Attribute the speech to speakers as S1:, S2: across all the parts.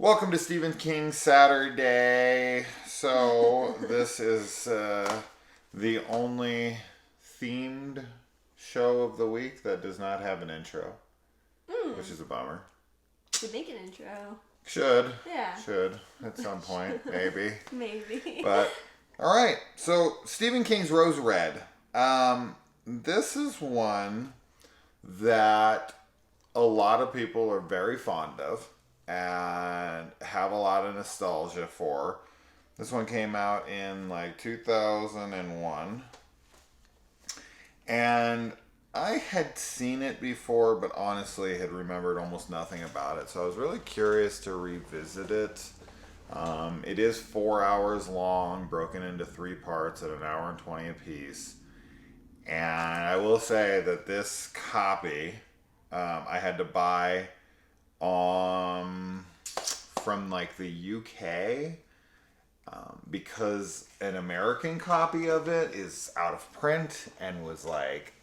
S1: Welcome to Stephen King Saturday. So, this is the only themed show of the week that does not have an intro, which is a bummer.
S2: Should make an intro.
S1: Should.
S2: Yeah.
S1: Should, at some point, maybe.
S2: Maybe.
S1: But, alright. So, Stephen King's Rose Red. This is one that a lot of people are very fond of and have a lot of nostalgia for. This one came out in like 2001. And I had seen it before, but honestly had remembered almost nothing about it. So I was really curious to revisit it. It is 4 hours long, broken into 3 parts at an hour and 20 apiece. And I will say that this copy I had to buy from like the UK because an American copy of it is out of print and was like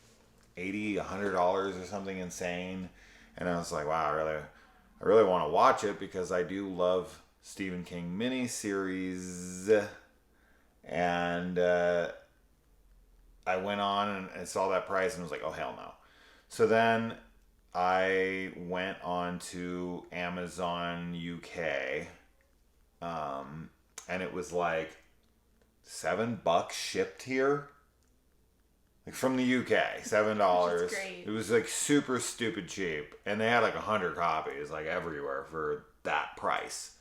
S1: $80, $100 or something insane. And I was like, wow, I really want to watch it because I do love Stephen King miniseries. And I went on and saw that price and was like, oh hell no. So then I went on to Amazon UK, and it was like $7 shipped here, like from the UK, $7.
S2: Which is great.
S1: It was like super stupid cheap, and they had like 100 copies like everywhere for that price,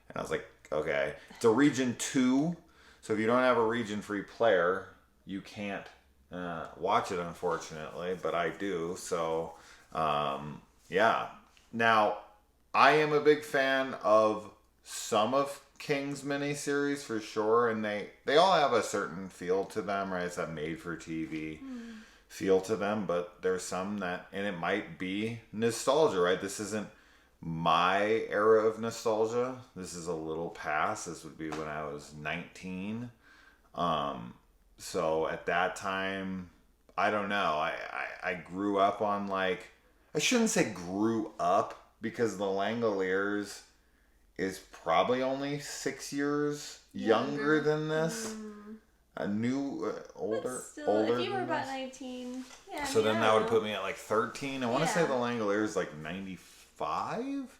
S1: and I was like, okay, it's a region 2, so if you don't have a region free player, you can't watch it unfortunately, but I do, so. Yeah. Now, I am a big fan of some of King's miniseries for sure, and they all have a certain feel to them, right? It's that made-for-TV feel to them, but there's some that, and it might be nostalgia, right? This isn't my era of nostalgia. This is a little past. This would be when I was 19. So at that time, I don't know. I grew up on like, I shouldn't say grew up because the Langoliers is probably only 6 years younger than this. A new, older.
S2: If you were
S1: than
S2: about
S1: this.
S2: 19, yeah.
S1: So then that would put me at like 13. I want to say
S2: Yeah.
S1: the Langoliers like 95.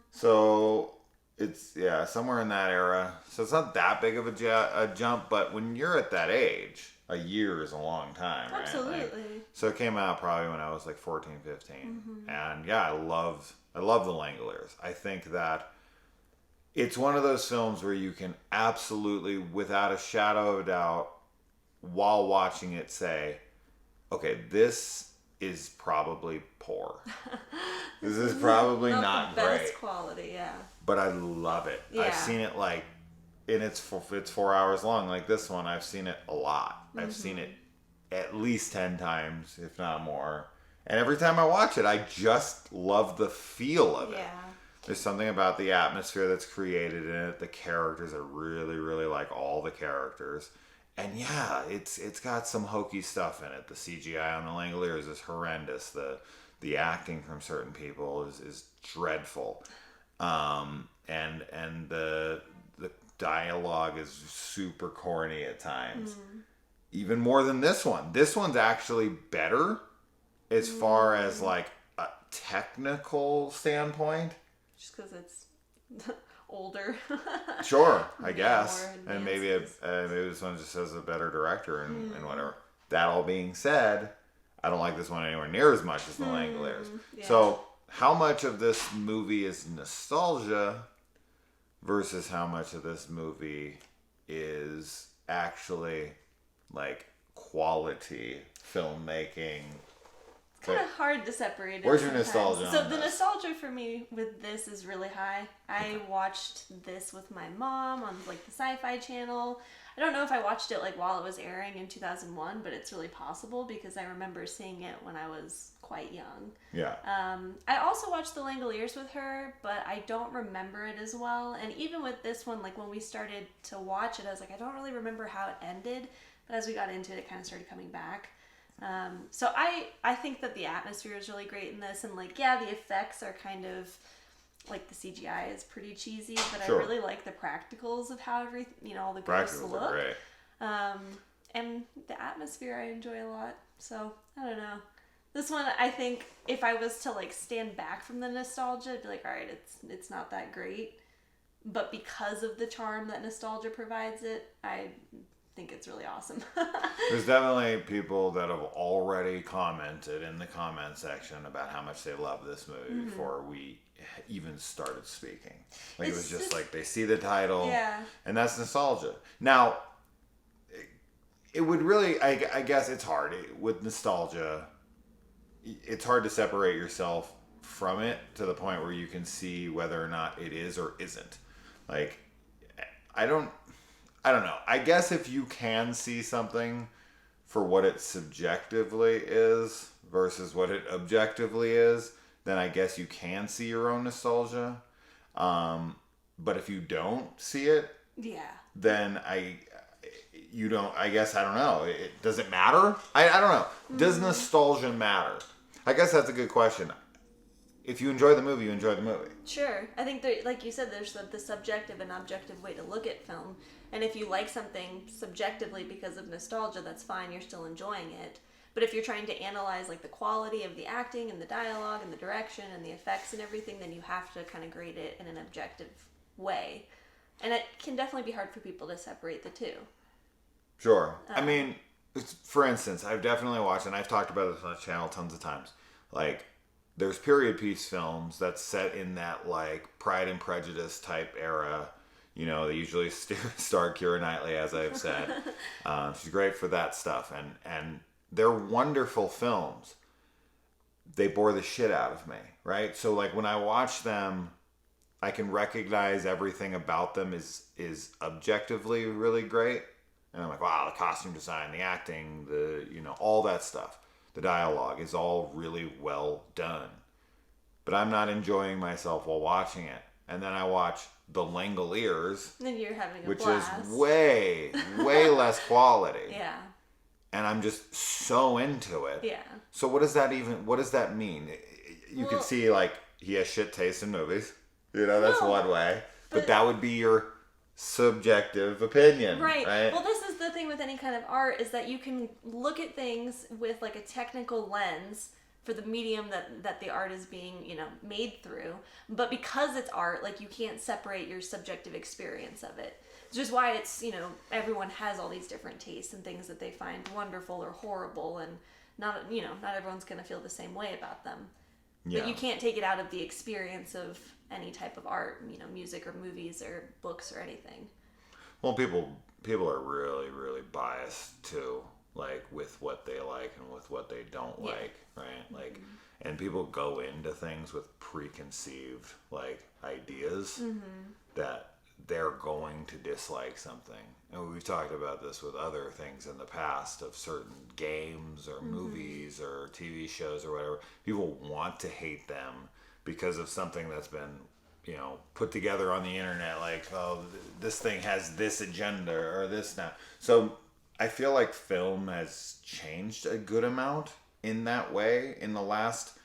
S1: So it's, yeah, somewhere in that era. So it's not that big of a jump, but when you're at that age, a year is a long time, right?
S2: Absolutely.
S1: So it came out probably when I was like 14, 15. And yeah, I love the Langoliers. I think that it's one of those films where you can absolutely, without a shadow of a doubt, while watching it say, okay, this is probably poor. This is probably not
S2: the
S1: great.
S2: best quality, yeah.
S1: But I love it.
S2: Yeah.
S1: I've seen it like, and it's 4 hours long. Like this one, I've seen it a lot. I've seen it at least 10 times, if not more. And every time I watch it, I just love the feel of it.
S2: Yeah.
S1: There's something about the atmosphere that's created in it. The characters are really, really like all the characters. And yeah, it's got some hokey stuff in it. The CGI on the Langoliers is horrendous. The acting from certain people is dreadful. And the dialogue is super corny at times. Even more than this one. This one's actually better as far as like a technical standpoint.
S2: Just because it's older.
S1: Sure, I
S2: Yeah,
S1: guess.
S2: more
S1: And maybe maybe this one just has a better director and whatever. That all being said, I don't like this one anywhere near as much as the Langoliers.
S2: Yeah.
S1: So how much of this movie is nostalgia versus how much of this movie is actually like quality filmmaking?
S2: Kind of hard to separate it.
S1: Where's your
S2: sometimes.
S1: nostalgia
S2: So
S1: on
S2: the
S1: this?
S2: nostalgia for me with this is really high. I watched this with my mom on like the Sci-Fi Channel. I don't know if I watched it like while it was airing in 2001, but it's really possible because I remember seeing it when I was quite young.
S1: Yeah.
S2: I also watched The Langoliers with her, but I don't remember it as well. And even with this one, like when we started to watch it, I was like, I don't really remember how it ended. But as we got into it, it kind of started coming back. So I think that the atmosphere is really great in this, and like, yeah, the effects are kind of like the CGI is pretty cheesy, but
S1: Sure.
S2: I really like the practicals of how all the ghosts
S1: Practicals
S2: look.
S1: are great.
S2: And the atmosphere I enjoy a lot. So I don't know. This one, I think, if I was to like stand back from the nostalgia, I'd be like, all right, it's not that great. But because of the charm that nostalgia provides it, I think it's really awesome.
S1: There's definitely people that have already commented in the comment section about how much they love this movie before we even started speaking. Like, it was just like they see the title,
S2: yeah,
S1: and that's nostalgia. Now, it would really, I guess it's hard. With nostalgia, it's hard to separate yourself from it to the point where you can see whether or not it is or isn't. Like, I don't know. I guess if you can see something for what it subjectively is versus what it objectively is, then I guess you can see your own nostalgia. But if you don't see it,
S2: yeah,
S1: then you don't. I guess I don't know. Does it matter? I don't know. Does nostalgia matter? I guess that's a good question. If you enjoy the movie, you enjoy the movie.
S2: Sure. I think like you said, there's the subjective and objective way to look at film. And if you like something subjectively because of nostalgia, that's fine. You're still enjoying it. But if you're trying to analyze like the quality of the acting and the dialogue and the direction and the effects and everything, then you have to kind of grade it in an objective way. And it can definitely be hard for people to separate the two.
S1: Sure. I mean, for instance, I've definitely watched, and I've talked about this on the channel tons of times, like, there's period piece films that's set in that, like, Pride and Prejudice type era. You know, they usually star Keira Knightley, as I've said. She's great for that stuff. And they're wonderful films. They bore the shit out of me, right? So, like, when I watch them, I can recognize everything about them is objectively really great. And I'm like, wow, the costume design, the acting, all that stuff. The dialogue is all really well done. But I'm not enjoying myself while watching it. And then I watch The Langoliers,
S2: And you're having a
S1: which
S2: blast.
S1: is way, way less quality.
S2: Yeah.
S1: And I'm just so into it.
S2: Yeah.
S1: So what does that mean? You can see, like, he has shit taste in movies. That's one way. But that would be your subjective opinion.
S2: Right. Well, this is the thing with any kind of art, is that you can look at things with like a technical lens for the medium that the art is being, made through. But because it's art, like, you can't separate your subjective experience of it. It's just why it's, everyone has all these different tastes and things that they find wonderful or horrible, and not everyone's going to feel the same way about them.
S1: Yeah.
S2: But you can't take it out of the experience of any type of art, music or movies or books or anything.
S1: Well, people are really, really biased too, like, with what they like and with what they don't like, right? Like, and people go into things with preconceived, like, ideas that they're going to dislike something. And we've talked about this with other things in the past, of certain games or movies or TV shows or whatever. People want to hate them because of something that's been, put together on the internet, like, oh, this thing has this agenda or this now. So I feel like film has changed a good amount in that way in the last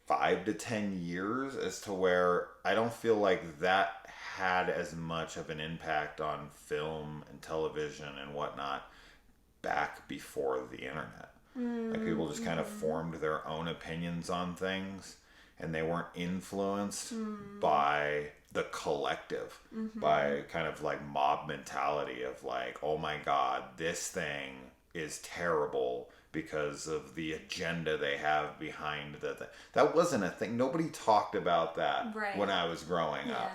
S1: 5 to 10 years, as to where I don't feel like that had as much of an impact on film and television and whatnot back before the internet. Like, people just kind of formed their own opinions on things, and they weren't influenced by the collective, by kind of like mob mentality of like, oh my God, this thing is terrible because of the agenda they have behind that wasn't a thing. Nobody talked about that when I was growing up.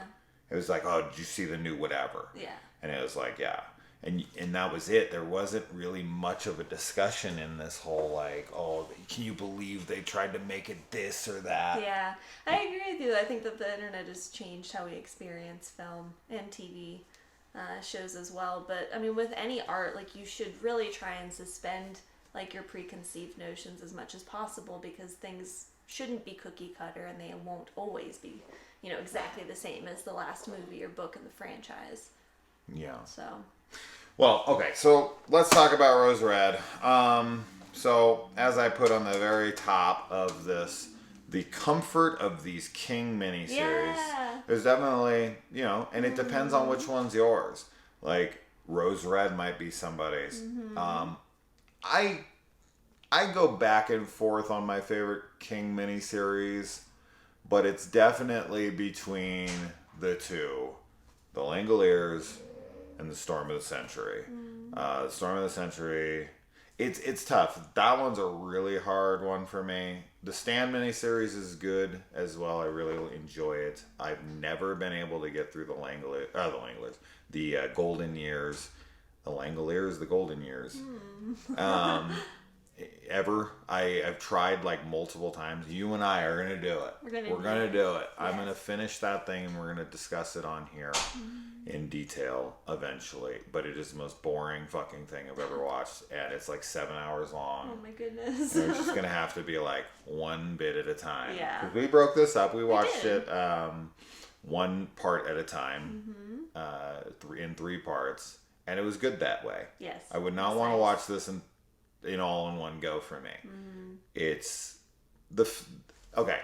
S1: It was like, oh, did you see the new whatever? Yeah. And it was like, yeah. And that was it. There wasn't really much of a discussion in this whole, like, oh, can you believe they tried to make it this or that?
S2: Yeah. I agree with you. I think that the internet has changed how we experience film and TV shows as well. But, I mean, with any art, like, you should really try and suspend, like, your preconceived notions as much as possible, because things shouldn't be cookie cutter, and they won't always be, exactly the same as the last movie or book in the franchise.
S1: Yeah.
S2: So.
S1: Well, okay, so let's talk about Rose Red. So, as I put on the very top of this the comfort of these King miniseries.
S2: Yeah.
S1: There's definitely, and it depends on which one's yours. Like Rose Red might be somebody's. I go back and forth on my favorite King miniseries, but it's definitely between the two, The Langoliers and The Storm of the Century. The Storm of the Century, it's tough. That one's a really hard one for me. The Stand miniseries is good as well. I really enjoy it. I've never been able to get through the Golden Years. The Langoliers, the Golden Years. Ever. I've tried like multiple times. You and I are going to do it. We're going to do it. I'm going to finish that thing and we're going to discuss it on here in detail eventually. But it is the most boring fucking thing I've ever watched. And it's like 7 hours long.
S2: Oh my goodness.
S1: And it's just going to have to be like one bit at a time.
S2: Yeah.
S1: Because we broke this up. We watched it one part at a time in 3 parts. And it was good that way.
S2: Yes.
S1: I would not want to watch this in all in one go for me. It's okay.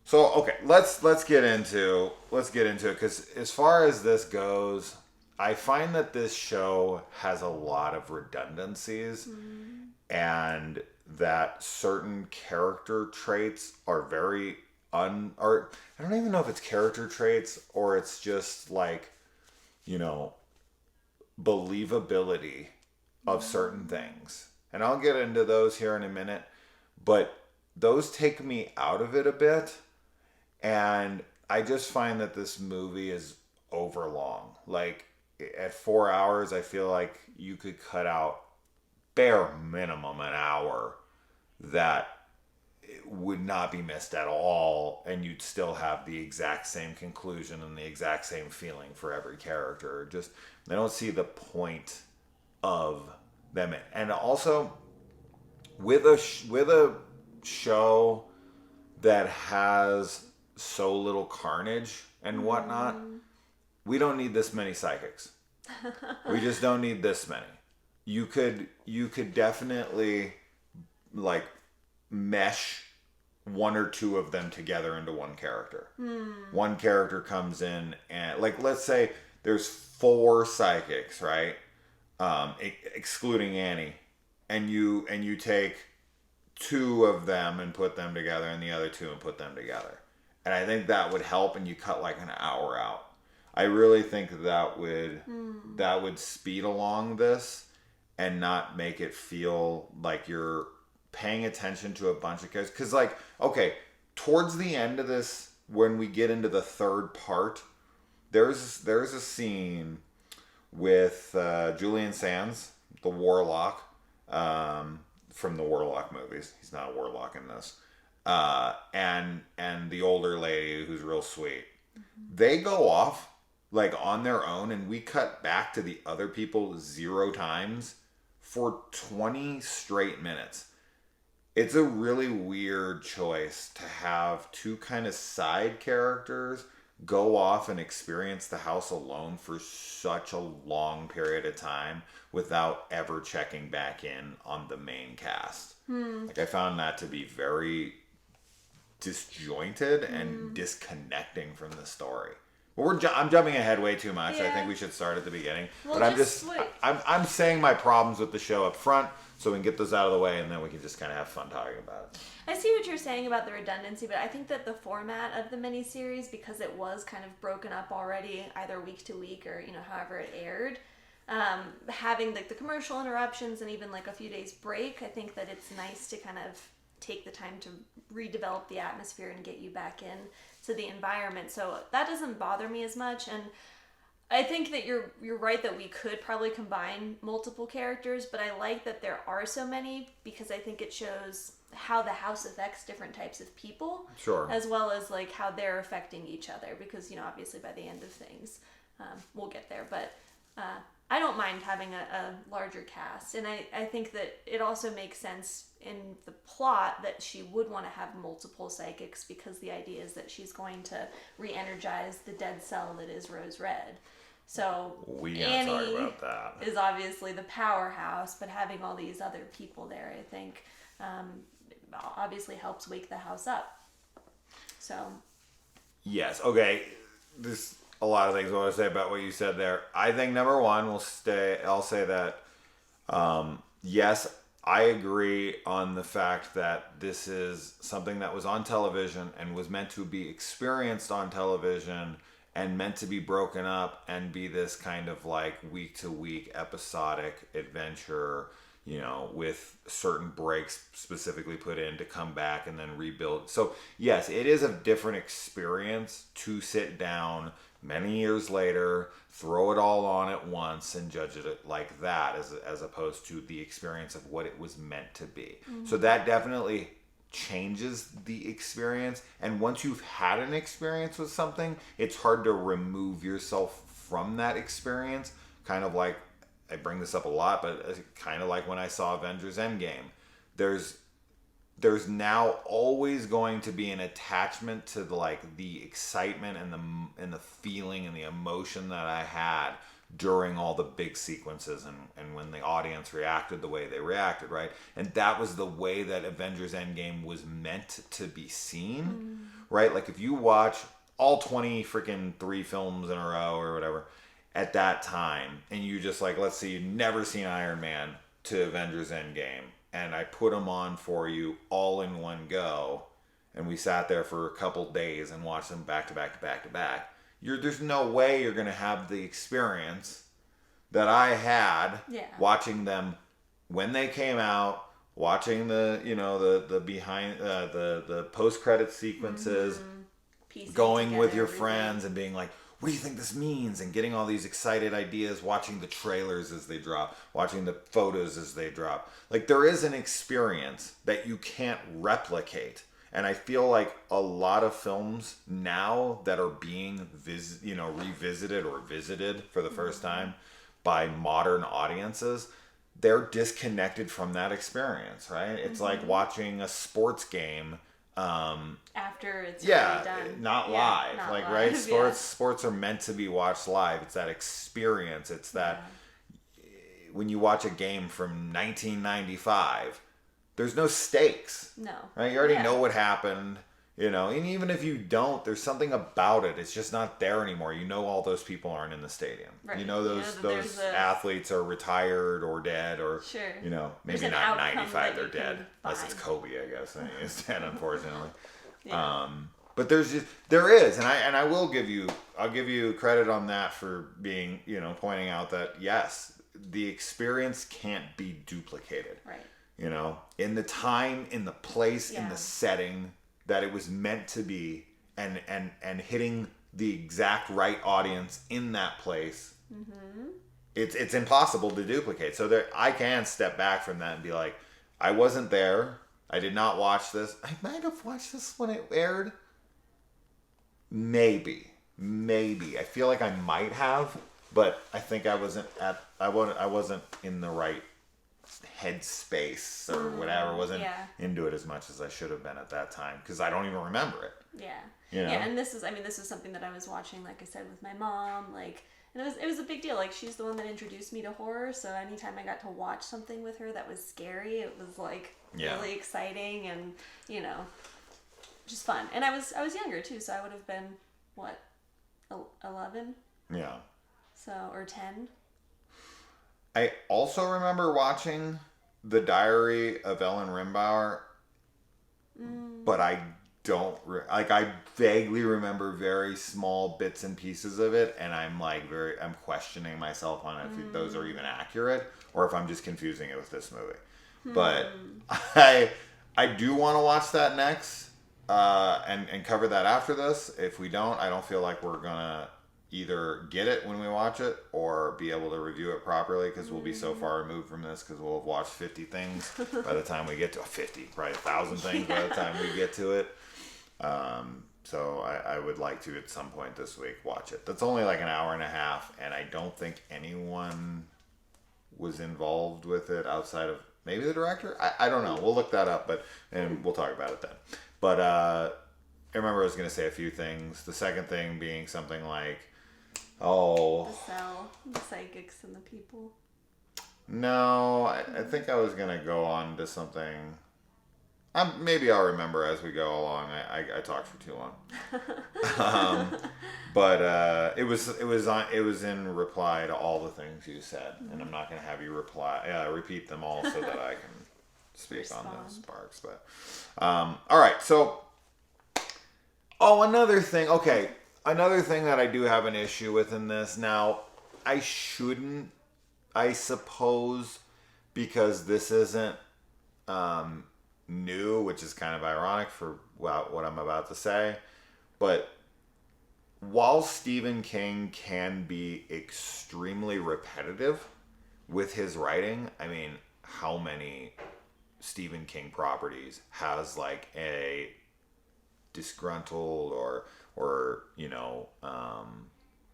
S1: So let's get into it, because as far as this goes, I find that this show has a lot of redundancies, and that certain character traits are very or I don't even know if it's character traits or it's just like, believability of certain things. And I'll get into those here in a minute, but those take me out of it a bit. And I just find that this movie is overlong. Like at 4 hours, I feel like you could cut out bare minimum an hour that would not be missed at all. And you'd still have the exact same conclusion and the exact same feeling for every character. Just, I don't see the point of them. And also with a show that has so little carnage and whatnot, we don't need this many psychics. We just don't need this many. You could definitely like mesh 1 or 2 of them together into one character. One character comes in and like, let's say there's 4 psychics, right? Excluding Annie, and you take 2 of them and put them together, and the other 2 and put them together, and I think that would help. And you cut like an hour out. I really think that would speed along this and not make it feel like you're paying attention to a bunch of characters. Because like, okay, towards the end of this, when we get into the 3rd part, there's a scene with Julian Sands, the warlock, from the Warlock movies. He's not a warlock in this. And the older lady who's real sweet. They go off like on their own, and we cut back to the other people 0 times for 20 straight minutes. It's a really weird choice to have 2 kind of side characters go off and experience the house alone for such a long period of time without ever checking back in on the main cast. Like, I found that to be very disjointed and disconnecting from the story. But I'm jumping ahead way too much. Yeah. I think we should start at the beginning. Well, but I'm saying my problems with the show up front, so we can get those out of the way, and then we can just kind of have fun talking about it.
S2: I see what you're saying about the redundancy, but I think that the format of the miniseries, because it was kind of broken up already, either week to week or however it aired, having like the commercial interruptions and even like a few days break, I think that it's nice to kind of take the time to redevelop the atmosphere and get you back in to the environment. So that doesn't bother me as much. And I think that you're right that we could probably combine multiple characters, but I like that there are so many, because I think it shows how the house affects different types of people.
S1: Sure.
S2: As well as like how they're affecting each other, because obviously by the end of things, we'll get there, but I don't mind having a larger cast. And I think that it also makes sense in the plot that she would want to have multiple psychics, because the idea is that she's going to re-energize the dead cell that is Rose Red. So Annie
S1: talk about that.
S2: Is obviously the powerhouse, but having all these other people there, I think, obviously helps wake the house up. So.
S1: Yes. Okay. There's a lot of things I want to say about what you said there. I think number one, I'll say that, yes, I agree on the fact that this is something that was on television and was meant to be experienced on television and meant to be broken up and be this kind of like week to week episodic adventure, with certain breaks specifically put in to come back and then rebuild. So, yes, it is a different experience to sit down many years later, throw it all on at once and judge it like that, as opposed to the experience of what it was meant to be. Mm-hmm. So that definitely changes the experience. And once you've had an experience with something, it's hard to remove yourself from that experience. Kind of like, I bring this up a lot, but kind of like when I saw Avengers Endgame. There's now always going to be an attachment to the excitement and the feeling and the emotion that I had during all the big sequences and when the audience reacted the way they reacted, right? And that was the way that Avengers Endgame was meant to be seen, right? Like if you watch all 20 freaking 3 films in a row or whatever at that time, and you just let's say you've never seen Iron Man to Avengers Endgame, and I put them on for you all in one go, and we sat there for a couple days and watched them back to back to back to back. There's no way you're gonna have the experience that I had watching them when they came out, watching the behind the post credit sequences, going with your friends and being like, what do you think this means? And getting all these excited ideas, watching the trailers as they drop, watching the photos as they drop. There is an experience that you can't replicate. And I feel like a lot of films now that are being revisited or visited for the first time by modern audiences, they're disconnected from that experience, right? It's like watching a sports game
S2: after it's already done.
S1: Not live. Not live. Right? Sports are meant to be watched live. It's that experience. It's that when you watch a game from 1995, there's no stakes.
S2: No.
S1: Right? You already know what happened. And even if you don't, there's something about it. It's just not there anymore. All those people aren't in the stadium. Right. Those athletes are retired or dead, or maybe not 95 they're dead, unless it's Kobe, I guess. He's dead, unfortunately. But there is, and I'll give you credit on that for being, pointing out that yes, the experience can't be duplicated.
S2: Right.
S1: In the time, in the place, in the setting that it was meant to be, and hitting the exact right audience in that place. Mm-hmm. It's impossible to duplicate. So I can step back from that and be like, I wasn't there. I did not watch this. I might have watched this when it aired. Maybe. I feel like I might have, but I think I wasn't in the right headspace or whatever. Wasn't into it as much as I should have been at that time, because I don't even remember it.
S2: And this is something that I was watching, like I said, with my mom, and it was a big deal. She's the one that introduced me to horror, so anytime I got to watch something with her that was scary, it was really exciting and just fun. And I was younger too, so I would have been 11?
S1: Yeah.
S2: So, or 10.
S1: I also remember watching The Diary of Ellen Rimbauer, but I don't I vaguely remember very small bits and pieces of it, and I'm I'm questioning myself on if those are even accurate or if I'm just confusing it with this movie. But I do want to watch that next and cover that after this. If we don't, I don't feel like we're gonna either get it when we watch it or be able to review it properly, because we'll be so far removed from this, because we'll have watched 50 things by the time we get to 50, probably 1,000 things by the time we get to it. So I would like to at some point this week watch it. That's only an hour and a half, and I don't think anyone was involved with it outside of maybe the director. I don't know. We'll look that up, and we'll talk about it then. But I remember I was going to say a few things. The second thing being something like,
S2: the cell, the psychics and the people.
S1: No, I think I was going to go on to something Maybe I'll remember as we go along. I talked for too long. But it was in reply to all the things you said, and I'm not going to have you repeat them all so that I can speak on those sparks. But all right, so another thing. Okay, another thing that I do have an issue with in this. Now, I suppose, because this isn't new, which is kind of ironic for what I'm about to say, but while Stephen King can be extremely repetitive with his writing, I mean, how many Stephen King properties has like a disgruntled or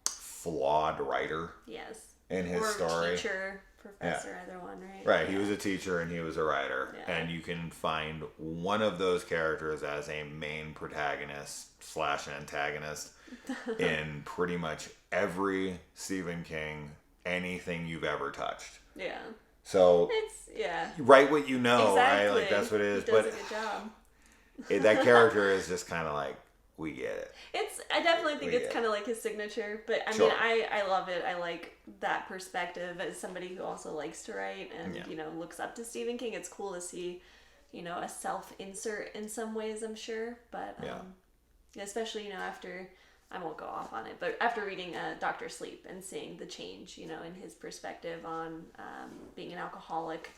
S1: flawed writer?
S2: Yes.
S1: In his
S2: or
S1: story.
S2: Teacher, professor, either one, right?
S1: Right,
S2: yeah.
S1: He was a teacher and he was a writer.
S2: Yeah.
S1: And you can find one of those characters as a main protagonist / antagonist in pretty much every Stephen King anything you've ever touched.
S2: Yeah.
S1: So write what you know,
S2: exactly.
S1: right? Like that's what it is.
S2: He does a good job.
S1: That character is just kind of like, we get it.
S2: I definitely think it's kind of like his signature, but I mean, I love it. I like that perspective as somebody who also likes to write and, looks up to Stephen King. It's cool to see, a self-insert in some ways, I'm sure, but especially, after, I won't go off on it, but after reading Dr. Sleep and seeing the change, in his perspective on being an alcoholic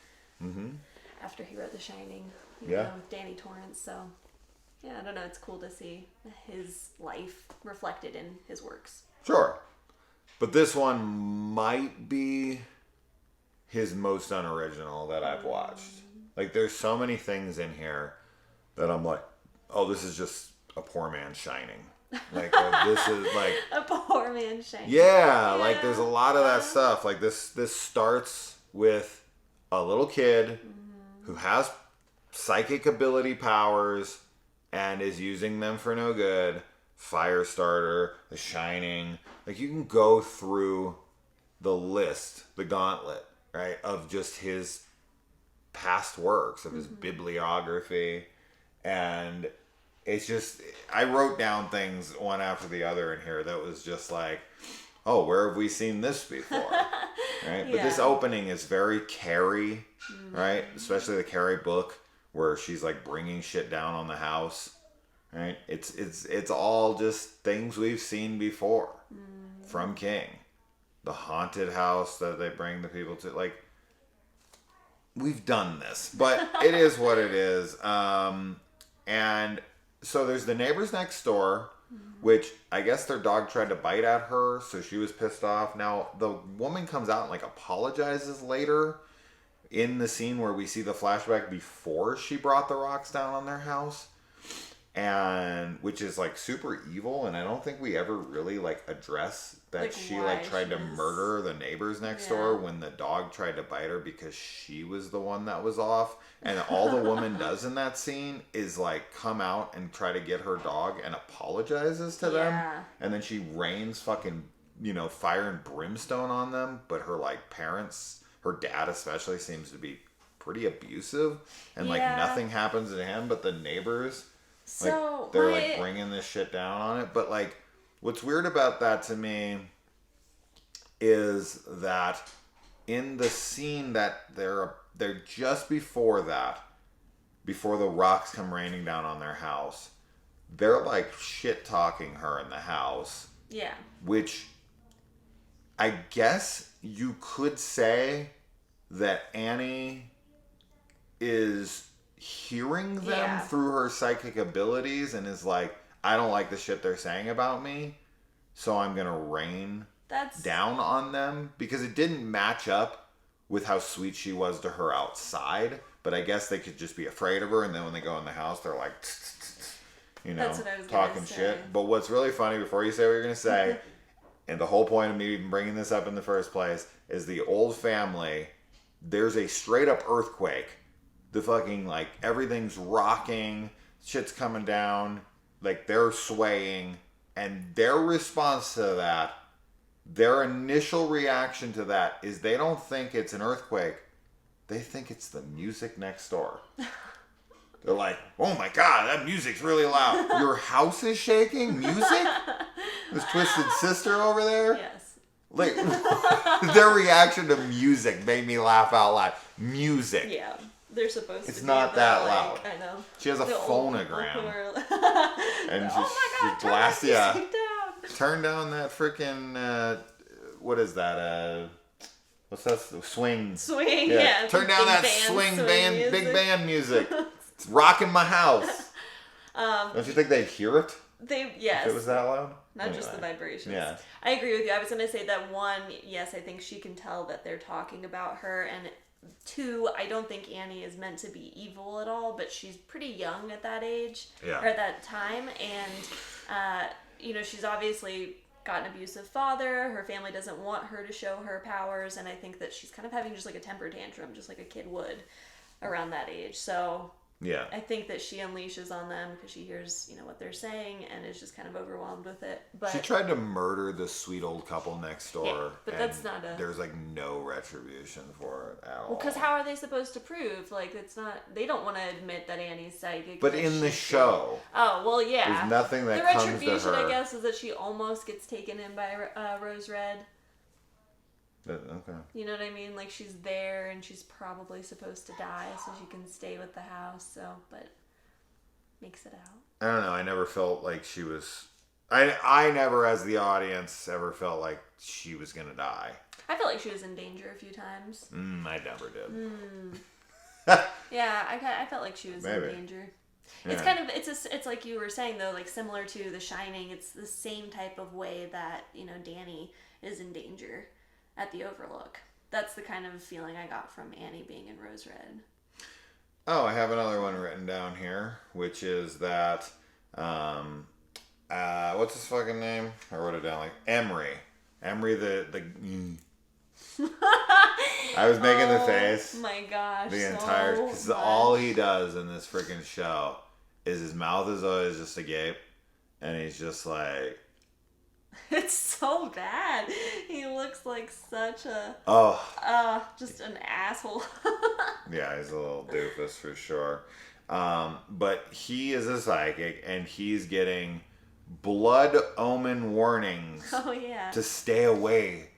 S2: after he wrote The Shining, with Danny Torrance, so... Yeah, I don't know. It's cool to see his life reflected in his works.
S1: Sure. But this one might be his most unoriginal that I've watched. Like, there's so many things in here that I'm like, oh, this is just a poor man shining. Like, this is like...
S2: a poor man shining.
S1: Yeah, like, there's a lot of that stuff. Like, this starts with a little kid who has psychic ability powers... and is using them for no good. Firestarter, The Shining. Like, you can go through the list, the gauntlet, right, of just his past works, of his bibliography. And it's just, I wrote down things one after the other in here that was just like, oh, where have we seen this before? Right? But this opening is very Carrie, right? Especially the Carrie book, where she's like bringing shit down on the house, right? It's all just things we've seen before from King. The haunted house that they bring the people to, like, we've done this, but it is what it is. And so there's the neighbors next door, which I guess their dog tried to bite at her, so she was pissed off. Now the woman comes out and like apologizes later. In the scene where we see the flashback before she brought the rocks down on their house, and which is like super evil, and I don't think we ever really like address that like she like tried to murder the neighbors next door when the dog tried to bite her because she was the one that was off, and all the woman does in that scene is like come out and try to get her dog and apologizes to them, and then she rains fucking fire and brimstone on them, but her like parents. Her dad especially seems to be pretty abusive, and like nothing happens to him, but the neighbors, like they're like bringing this shit down on it. But like, what's weird about that to me is that in the scene that they're just before that, before the rocks come raining down on their house, they're like shit talking her in the house.
S2: Yeah.
S1: Which I guess you could say that Annie is hearing them through her psychic abilities and is like, I don't like the shit they're saying about me, so I'm going to rain down on them, because it didn't match up with how sweet she was to her outside, but I guess they could just be afraid of her, and then when they go in the house, they're like, talking shit. But what's really funny, before you say what you're going to say, and the whole point of me even bringing this up in the first place, is the old family, there's a straight up earthquake. The fucking, like, everything's rocking, shit's coming down, like, they're swaying, and their response to that, their initial reaction to that is they don't think it's an earthquake, they think it's the music next door. They're like, oh my god, that music's really loud. Your house is shaking? Music? This Twisted Sister over there?
S2: Yes.
S1: Like, their reaction to music made me laugh out loud. Music.
S2: Yeah. They're supposed to
S1: It's
S2: be
S1: not that
S2: like,
S1: loud.
S2: I know.
S1: She has a
S2: The
S1: phonogram.
S2: And
S1: she's blasting. Yeah. Turn down that freaking, what is that? What's that? Swing.
S2: Swing, yeah.
S1: Turn down that swing band, music. Big band music. It's rocking my house. Don't you think they'd hear it?
S2: Yes.
S1: If it was that loud?
S2: Not just the vibrations.
S1: Yeah.
S2: I agree with you. I was going to say that one, yes, I think she can tell that they're talking about her, and two, I don't think Annie is meant to be evil at all, but she's pretty young at that age, or at that time, and, she's obviously got an abusive father, her family doesn't want her to show her powers, and I think that she's kind of having just like a temper tantrum, just like a kid would around that age, so...
S1: Yeah.
S2: I think that she unleashes on them because she hears, what they're saying and is just kind of overwhelmed with it. But
S1: she tried to murder the sweet old couple next door.
S2: Yeah, but that's not
S1: there's like no retribution for it at all.
S2: Well, because how are they supposed to prove? Like, it's not. They don't want to admit that Annie's psychic.
S1: But in the show.
S2: Oh well, yeah.
S1: There's nothing that
S2: the
S1: comes to her.
S2: The retribution, I guess, is that she almost gets taken in by Rose Red.
S1: Okay.
S2: You know what I mean? Like, she's there and she's probably supposed to die so she can stay with the house, but makes it out.
S1: I don't know. I never felt like she was... I never, as the audience, ever felt like she was going to die.
S2: I felt like she was in danger a few times.
S1: I never did.
S2: Yeah, I felt like she was in danger.
S1: Yeah.
S2: It's kind of, it's like you were saying, though, like similar to The Shining. It's the same type of way that, Danny is in danger at the Overlook. That's the kind of feeling I got from Annie being in Rose Red.
S1: Oh, I have another one written down here, which is that, what's his fucking name? I wrote it down like Emery. Emery the I was making the face.
S2: Oh my gosh.
S1: The entire, because all he does in this freaking show is his mouth is always just agape, and he's just like,
S2: it's so bad. He looks like such a... just an asshole.
S1: Yeah, he's a little doofus for sure. But he is a psychic, and he's getting blood omen warnings to stay away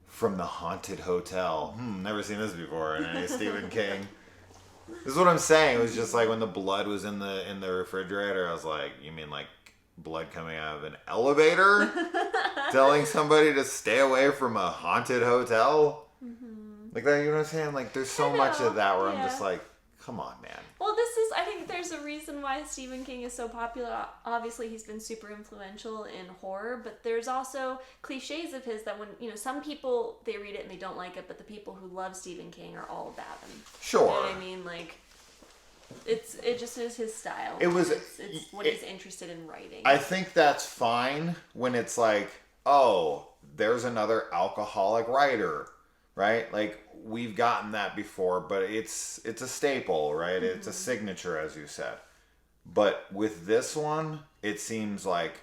S1: from the haunted hotel. Never seen this before in any Stephen King. This is what I'm saying. It was just like when the blood was in the refrigerator, I was like, you mean like blood coming out of an elevator? Telling somebody to stay away from a haunted hotel? Like that, you know what I'm saying? Like there's so much of that where I'm just like, come on, man.
S2: Well, I think there's a reason why Stephen King is so popular. Obviously, he's been super influential in horror, but there's also cliches of his that when, some people, they read it and they don't like it, but the people who love Stephen King are all about him.
S1: Sure.
S2: You know what I mean? Like, it just is his style. It's what he's interested in writing.
S1: I think that's fine when it's like, oh, there's another alcoholic writer, right? Like, we've gotten that before, but it's a staple, right? It's a signature, as you said. But with this one, it seems like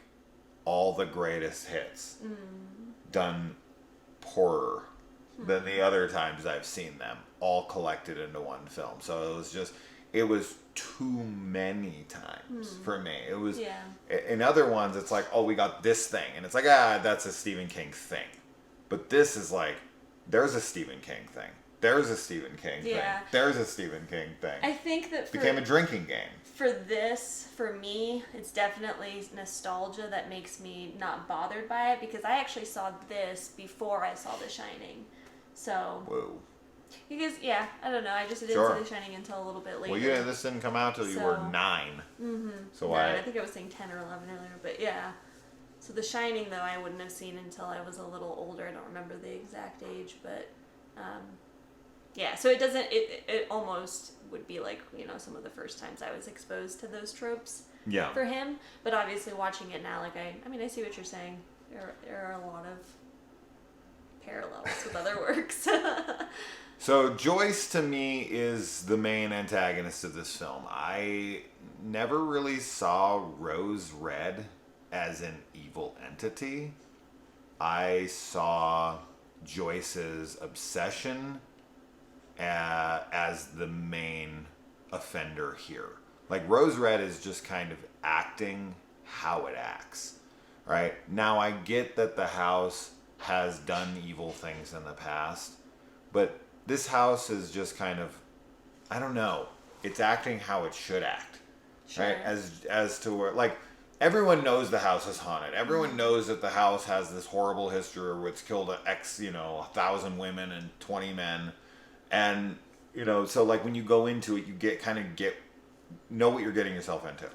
S1: all the greatest hits done poorer than the other times I've seen them, all collected into one film. So it was too many times for me. It was, in other ones, it's like, oh, we got this thing. And it's like, that's a Stephen King thing. But this is like, there's a Stephen King thing. There's a Stephen King thing. There's a Stephen King thing.
S2: I think that
S1: became a drinking game.
S2: For me, it's definitely nostalgia that makes me not bothered by it, because I actually saw this before I saw The Shining. So...
S1: Whoa.
S2: Because, I don't know. I just didn't see The Shining until a little bit later.
S1: Well, this didn't come out till you were 9. So why?
S2: I think I was saying 10 or 11 earlier, but yeah. So The Shining, though, I wouldn't have seen until I was a little older. I don't remember the exact age, but so it doesn't. It almost would be like some of the first times I was exposed to those tropes.
S1: Yeah.
S2: For him, but obviously watching it now, like I see what you're saying. There are a lot of parallels with other works.
S1: So Joyce, to me, is the main antagonist of this film. I never really saw Rose Red as an evil entity. I saw Joyce's obsession as the main offender here. Like Rose Red is just kind of acting how it acts, right? Now I get that the house has done evil things in the past, but this house is just kind of, I don't know, it's acting how it should act,
S2: Sure.
S1: right? As to where, like, everyone knows the house is haunted. Everyone knows that the house has this horrible history where it's killed 1,000 women and 20 men, and so like when you go into it, you know what you're getting yourself into.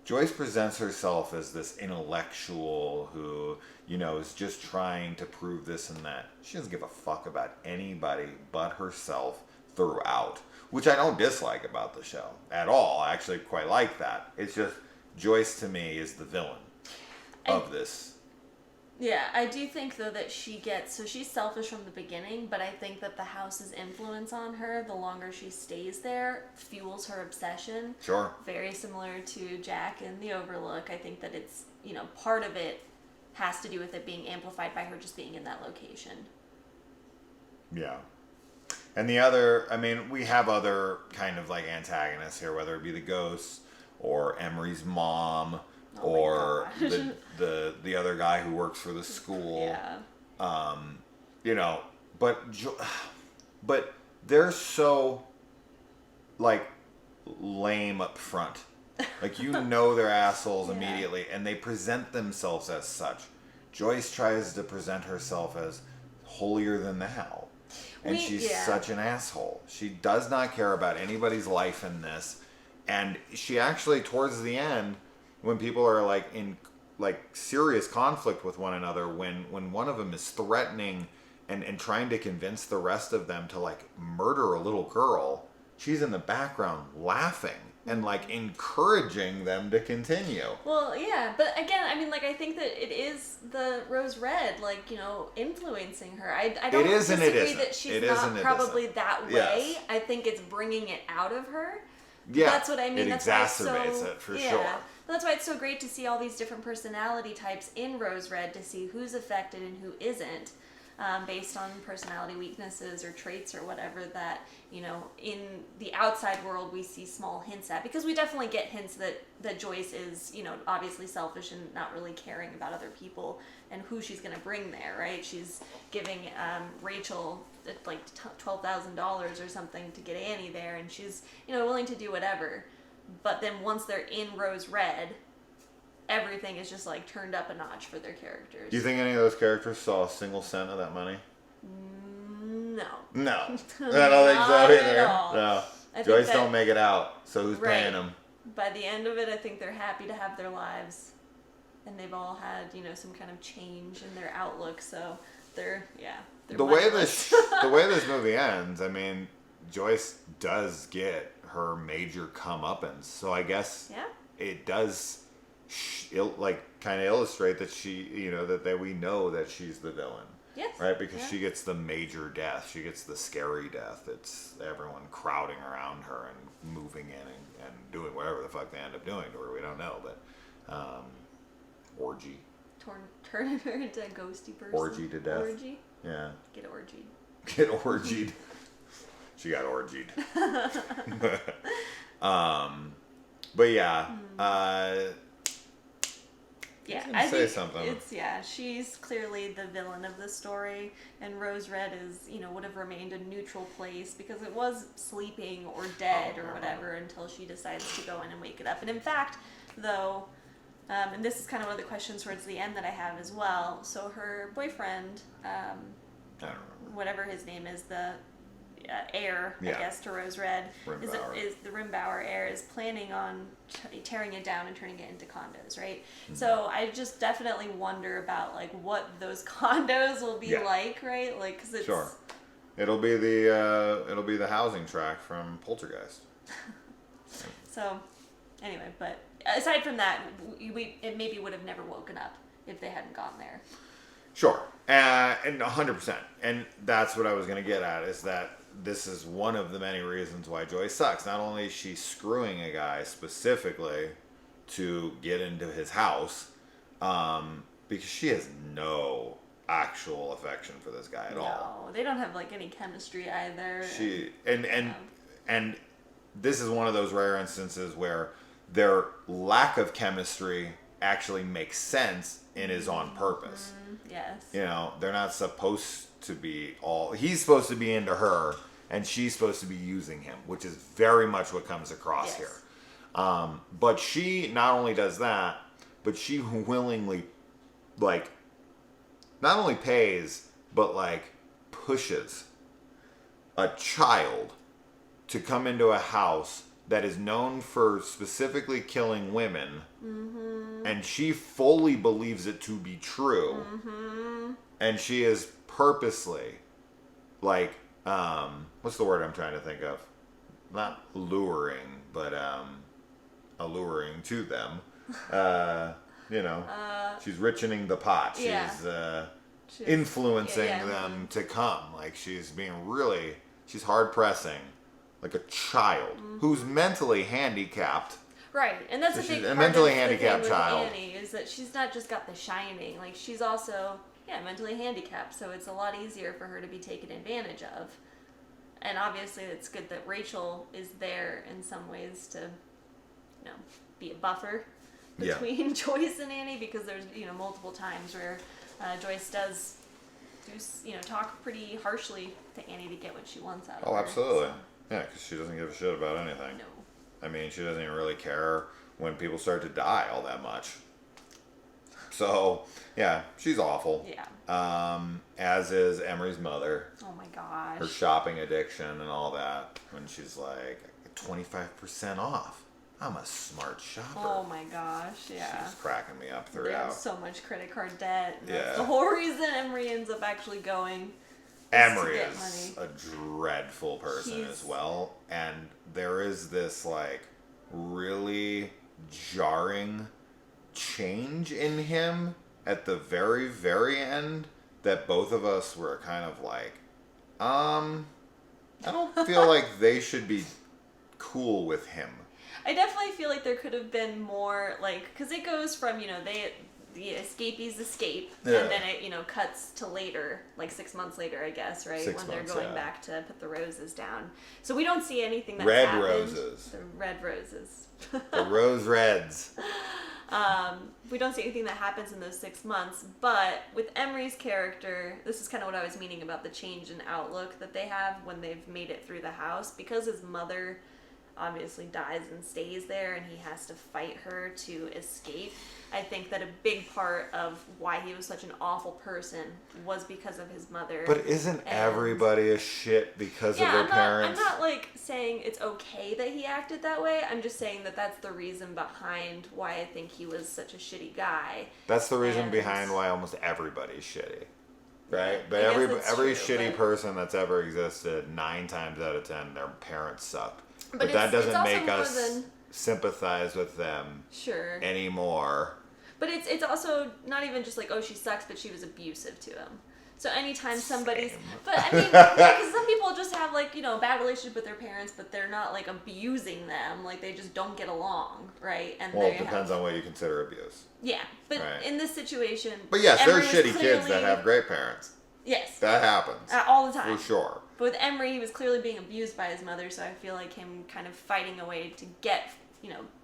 S1: Joyce presents herself as this intellectual who, is just trying to prove this and that. She doesn't give a fuck about anybody but herself throughout, which I don't dislike about the show at all. I actually quite like that. It's just Joyce to me is the villain of this.
S2: Yeah, I do think though that she's selfish from the beginning, but I think that the house's influence on her, the longer she stays there, fuels her obsession.
S1: Sure.
S2: Very similar to Jack in The Overlook. I think that it's, part of it has to do with it being amplified by her just being in that location.
S1: Yeah. And the other, we have other kind of like antagonists here, whether it be the ghosts or Emery's mom. Or the other guy who works for the school.
S2: Yeah.
S1: But they're so like lame up front. Like they're assholes immediately, and they present themselves as such. Joyce tries to present herself as holier than thou, and she's such an asshole. She does not care about anybody's life in this, and she actually towards the end, when people are like in like serious conflict with one another, when one of them is threatening and trying to convince the rest of them to like murder a little girl, she's in the background laughing and like encouraging them to continue.
S2: Well, yeah, but again, I think that it is the Rose Red, influencing her. I don't disagree that she's not probably that way.
S1: Yes.
S2: I think it's bringing it out of her.
S1: Yeah,
S2: that's what I mean.
S1: It exacerbates it for sure.
S2: That's why it's so great to see all these different personality types in Rose Red, to see who's affected and who isn't, based on personality weaknesses or traits or whatever that, in the outside world we see small hints at. Because we definitely get hints that Joyce is, obviously selfish and not really caring about other people and who she's going to bring there, right? She's giving Rachel like $12,000 or something to get Annie there, and she's, willing to do whatever. But then once they're in Rose Red, everything is just like turned up a notch for their characters.
S1: Do you think any of those characters saw a single cent of that money?
S2: No.
S1: No. I don't think so either. No. Joyce don't make it out, so who's paying them?
S2: By the end of it, I think they're happy to have their lives. And they've all had, some kind of change in their outlook, so they're
S1: the way this movie ends, Joyce does get her major comeuppance, so I guess it does kind of illustrate that she, that we know that she's the villain.
S2: Yes.
S1: Right? Because she gets the major death. She gets the scary death. It's everyone crowding around her and moving in and doing whatever the fuck they end up doing to her. We don't know, but orgy.
S2: Turn her into a ghosty person.
S1: Orgy to death.
S2: Orgy?
S1: Yeah.
S2: Get orgied.
S1: Get orgied. She got orgied. But yeah. I
S2: think
S1: something.
S2: She's clearly the villain of the story, and Rose Red is, would have remained a neutral place because it was sleeping or dead or whatever until she decides to go in and wake it up. And in fact, though, and this is kind of one of the questions towards the end that I have as well. So her boyfriend,
S1: I don't remember.
S2: Whatever his name is, the heir, I guess, to Rose Red, is the Rimbauer heir, is planning on tearing it down and turning it into condos, right? Mm-hmm. So I just definitely wonder about like what those condos will be like, right? Like, cause it's
S1: sure, it'll be the housing track from Poltergeist.
S2: So, anyway, but aside from that, it maybe would have never woken up if they hadn't gone there.
S1: Sure, and 100%, and that's what I was going to get at, is that this is one of the many reasons why Joyce sucks. Not only is she screwing a guy specifically to get into his house, because she has no actual affection for this guy at all.
S2: No, they don't have like any chemistry either.
S1: And this is one of those rare instances where their lack of chemistry actually makes sense and is on purpose.
S2: Yes.
S1: You know, they're not supposed to be all... He's supposed to be into her, and she's supposed to be using him, which is very much what comes across here. But she not only does that, but she willingly, like, not only pays, but, like, pushes a child to come into a house that is known for specifically killing women, and she fully believes it to be true, and she is purposely, like, what's the word I'm trying to think of? Not luring, but alluring to them. You know, she's richening the pot. She's influencing them to come. Like, she's being really, she's hard pressing, like a child who's mentally handicapped.
S2: Right, and that's
S1: So
S2: a big
S1: she's a
S2: part
S1: mentally
S2: of the
S1: handicapped
S2: thing
S1: child.
S2: with Annie, is that she's not just got the shining, like she's also, mentally handicapped, so it's a lot easier for her to be taken advantage of. And obviously it's good that Rachel is there in some ways to, be a buffer between Joyce and Annie, because there's, multiple times where Joyce does talk pretty harshly to Annie to get what she wants out of her.
S1: Oh, absolutely.
S2: So.
S1: Yeah, because she doesn't give a shit about anything.
S2: No.
S1: I mean, she doesn't even really care when people start to die all that much. So, yeah, she's awful.
S2: Yeah.
S1: As is Emery's mother.
S2: Oh my gosh.
S1: Her shopping addiction and all that. When she's like, 25% off. I'm a smart shopper.
S2: Oh my gosh, yeah.
S1: She's cracking me up
S2: They
S1: throughout.
S2: have so much credit card debt. And that's
S1: Yeah.
S2: the whole reason Emery ends up actually going.
S1: Emery
S2: get
S1: is
S2: money.
S1: a dreadful person
S2: He's-
S1: as well. And there is this, like, really jarring change in him at the very, very end that both of us were kind of like, I don't feel like they should be cool with him.
S2: I definitely feel like there could have been more, like, because it goes from, the escapees escape,
S1: Yeah.
S2: and then it, cuts to later, like 6 months later, I guess, right?
S1: 6
S2: when they're
S1: months,
S2: going
S1: yeah.
S2: back to put the roses down. So we don't see anything that's
S1: Red
S2: happened.
S1: roses.
S2: The red roses.
S1: The Rose Reds.
S2: We don't see anything that happens in those 6 months, but with Emery's character, this is kind of what I was meaning about the change in outlook that they have when they've made it through the house, because his mother obviously dies and stays there and he has to fight her to escape. I think that a big part of why he was such an awful person was because of his mother.
S1: But isn't everybody a shit because of their parents?
S2: I'm not like saying it's okay that he acted that way. I'm just saying that that's the reason behind why I think he was such a shitty guy.
S1: That's the reason
S2: And-
S1: behind why almost everybody's shitty. Right?
S2: Yeah,
S1: But
S2: I guess that's
S1: every
S2: true,
S1: shitty
S2: but-
S1: person that's ever existed, 9 times out of 10, their parents sucked. But
S2: it's-
S1: that doesn't
S2: it's also
S1: make
S2: more
S1: us
S2: than-
S1: sympathize with them
S2: Sure.
S1: anymore.
S2: But it's also not even just like, oh, she sucks, but she was abusive to him. So anytime somebody's...
S1: Same.
S2: But, I mean, because some people just have, like, a bad relationship with their parents, but they're not, like, abusing them. Like, they just don't get along, right? And
S1: Well,
S2: they
S1: it depends on what you consider abuse.
S2: Yeah, but
S1: Right.
S2: in this situation...
S1: But yes,
S2: Emery
S1: there's
S2: was
S1: shitty kids that
S2: clearly-
S1: have great parents.
S2: Yes.
S1: That happens.
S2: All the time.
S1: For sure.
S2: But with Emery, he was clearly being abused by his mother, so I feel like him kind of fighting a way to get,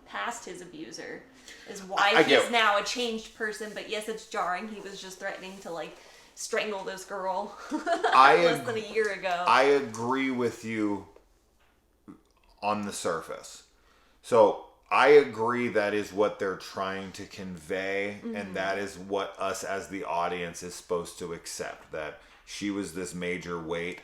S2: past his abuser is why
S1: I
S2: he's
S1: get-
S2: now a changed person. But yes, it's jarring. He was just threatening to, like, strangle this girl less than a year ago.
S1: I agree with you on the surface. So I agree that is what they're trying to convey, and that is what us as the audience is supposed to accept, that she was this major weight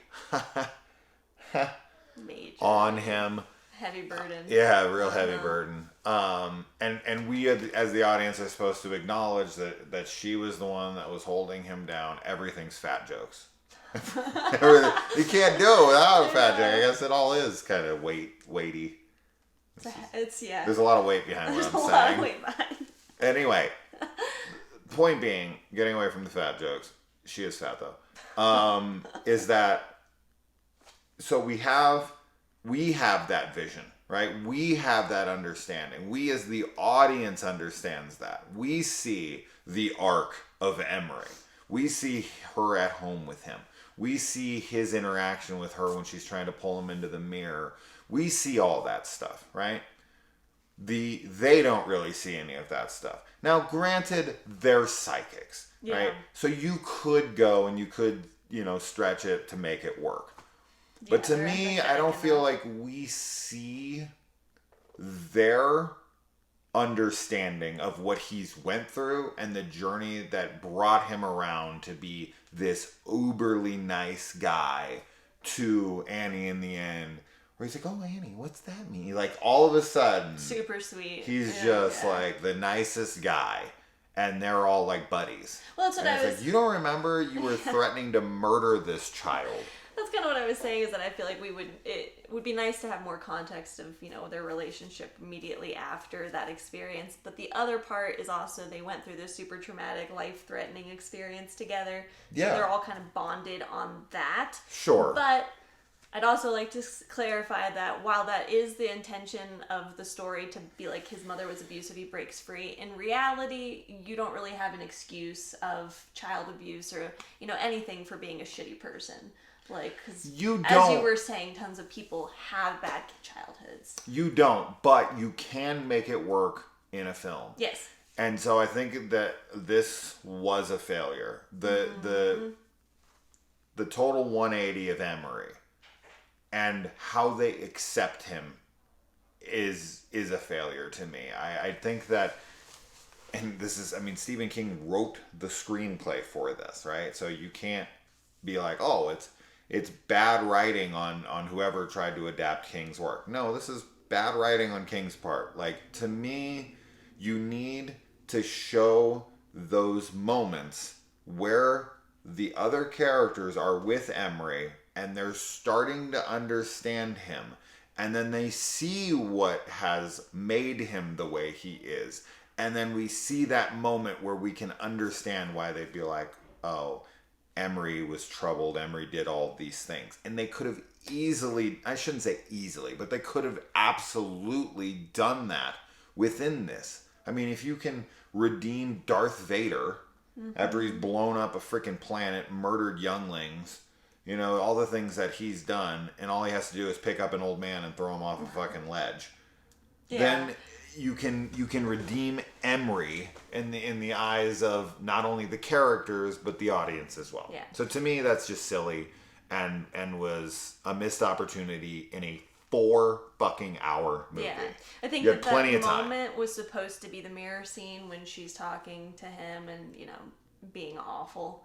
S2: Major.
S1: on him.
S2: Heavy burden.
S1: Yeah, real heavy burden. And we as the audience are supposed to acknowledge that she was the one that was holding him down. Everything's fat jokes. You can't do it without a fat joke. I guess it all is kind of weighty.
S2: It's, yeah.
S1: There's a lot of weight behind
S2: There's
S1: what
S2: a
S1: I'm
S2: lot
S1: saying.
S2: of weight behind.
S1: Anyway, point being, getting away from the fat jokes, she is fat though, is that, so we have that vision, right? We have that understanding. We as the audience understands that. We see the arc of Emery. We see her at home with him. We see his interaction with her when she's trying to pull him into the mirror. We see all that stuff, right? They don't really see any of that stuff. Now, granted, they're psychics, right? So you could go and you could, stretch it to make it work. But to me, I don't feel like we see their understanding of what he's went through and the journey that brought him around to be this uberly nice guy to Annie in the end. Where he's like, oh, Annie, what's that mean? Like, all of a sudden...
S2: Super sweet.
S1: He's just, like, the nicest guy. And they're all, like, buddies.
S2: Well, that's what I was...
S1: like, you don't remember you were threatening to murder this child.
S2: That's kind of what I was saying, is that I feel like it would be nice to have more context of, their relationship immediately after that experience. But the other part is also they went through this super traumatic, life-threatening experience together.
S1: Yeah.
S2: So they're all kind of bonded on that.
S1: Sure.
S2: But I'd also like to clarify that while that is the intention of the story to be like his mother was abusive, he breaks free, in reality, you don't really have an excuse of child abuse or, anything for being a shitty person. Like, because as you were saying, tons of people have bad childhoods. You don't,
S1: but you can make it work in a film.
S2: Yes.
S1: And so I think that this was a failure. The total 180 of Emery and how they accept him is a failure to me. I think that, and this is, Stephen King wrote the screenplay for this, right? So you can't be like, oh, it's bad writing on whoever tried to adapt King's work. No, this is bad writing on King's part. Like, to me, you need to show those moments where the other characters are with Emery and they're starting to understand him. And then they see what has made him the way he is. And then we see that moment where we can understand why they'd be like, oh, Emery was troubled. Emery did all these things. And they could have easily, I shouldn't say easily, but they could have absolutely done that within this. If you can redeem Darth Vader after he's blown up a freaking planet, murdered younglings, all the things that he's done, and all he has to do is pick up an old man and throw him off a fucking ledge. Yeah. Then you can redeem Emery in the eyes of not only the characters but the audience as well.
S2: Yeah.
S1: So to me, that's just silly and was a missed opportunity in a 4 fucking hour movie.
S2: Yeah, I think that moment was supposed to be the mirror scene when she's talking to him and being awful.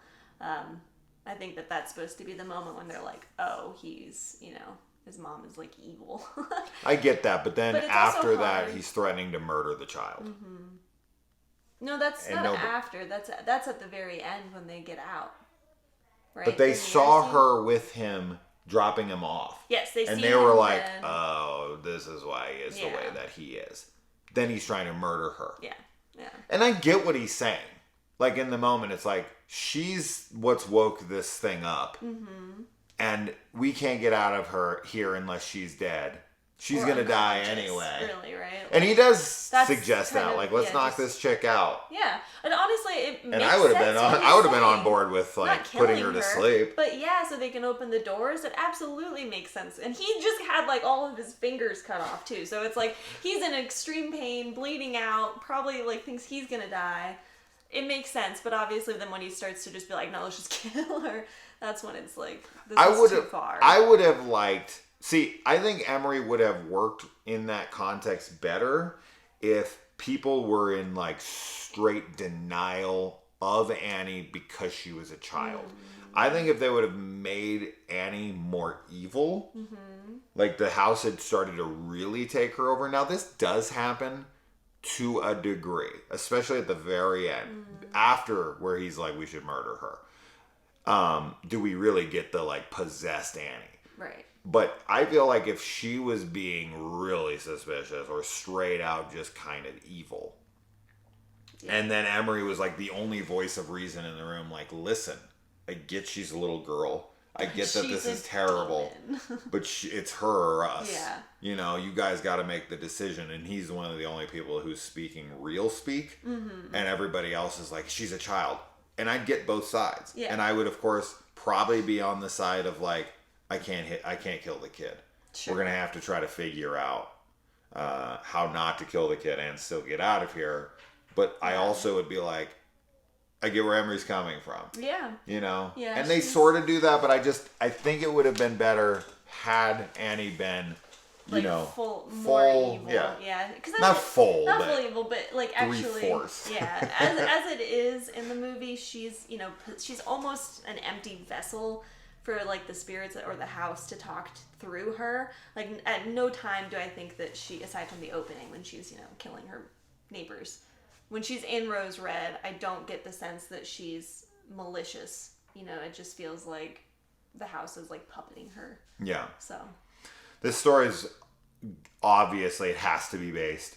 S2: I think that's supposed to be the moment when they're like, oh, he's his mom is like evil.
S1: I get that, but then after that, he's threatening to murder the child.
S2: Mm-hmm. No, that's not after. That's at the very end when they get out. Right?
S1: But they saw her with him dropping him off.
S2: Yes, they see him.
S1: And they were like, oh, this is why he is the way that he is. Then he's trying to murder her.
S2: Yeah, yeah.
S1: And I get what he's saying. Like, in the moment, it's like, she's what's woke this thing up. Mm-hmm. And we can't get out of her here unless she's dead. She's going to die anyway.
S2: Really, right? Like,
S1: and he does suggest that. Like, let's knock this chick out.
S2: Yeah. And honestly, it makes sense.
S1: And I would have been on board with, like, putting her to sleep.
S2: But yeah, so they can open the doors. It absolutely makes sense. And he just had, like, all of his fingers cut off, too. So it's like, he's in extreme pain, bleeding out, probably, like, thinks he's going to die. It makes sense. But obviously, then when he starts to just be like, no, let's just kill her, that's when it's like, this is too far.
S1: I would have liked... See, I think Emery would have worked in that context better if people were in, like, straight denial of Annie because she was a child. Mm-hmm. I think if they would have made Annie more evil, like the house had started to really take her over. Now, this does happen to a degree, especially at the very end, after where he's like, we should murder her. Do we really get the, like, possessed Annie?
S2: Right.
S1: But I feel like if she was being really suspicious or straight out just kind of evil, and then Emery was like the only voice of reason in the room, like, listen, I get she's a little girl. I get that this is terrible, but it's her or us.
S2: Yeah.
S1: You guys got to make the decision. And he's one of the only people who's speaking real speak. Mm-hmm. And everybody else is like, she's a child. And I'd get both sides. Yeah. And I would, of course, probably be on the side of, like, I can't kill the kid.
S2: Sure.
S1: we're gonna have to try to figure out how not to kill the kid and still get out of here. But I also would be like, I get where Emery's coming from.
S2: Yeah.
S1: You know?
S2: Yeah,
S1: and they sort of do that, but I think it would have been better had Annie been, you know,
S2: more evil.
S1: Yeah.
S2: Because
S1: not full,
S2: not
S1: but
S2: full evil, but like actually,
S1: 3/4.
S2: yeah. As it is in the movie, she's she's almost an empty vessel for like the spirits or the house to talk through her. Like at no time do I think that she, aside from the opening when she's killing her neighbors, when she's in Rose Red, I don't get the sense that she's malicious. It just feels like the house is like puppeting her.
S1: Yeah.
S2: So
S1: this story is obviously, it has to be based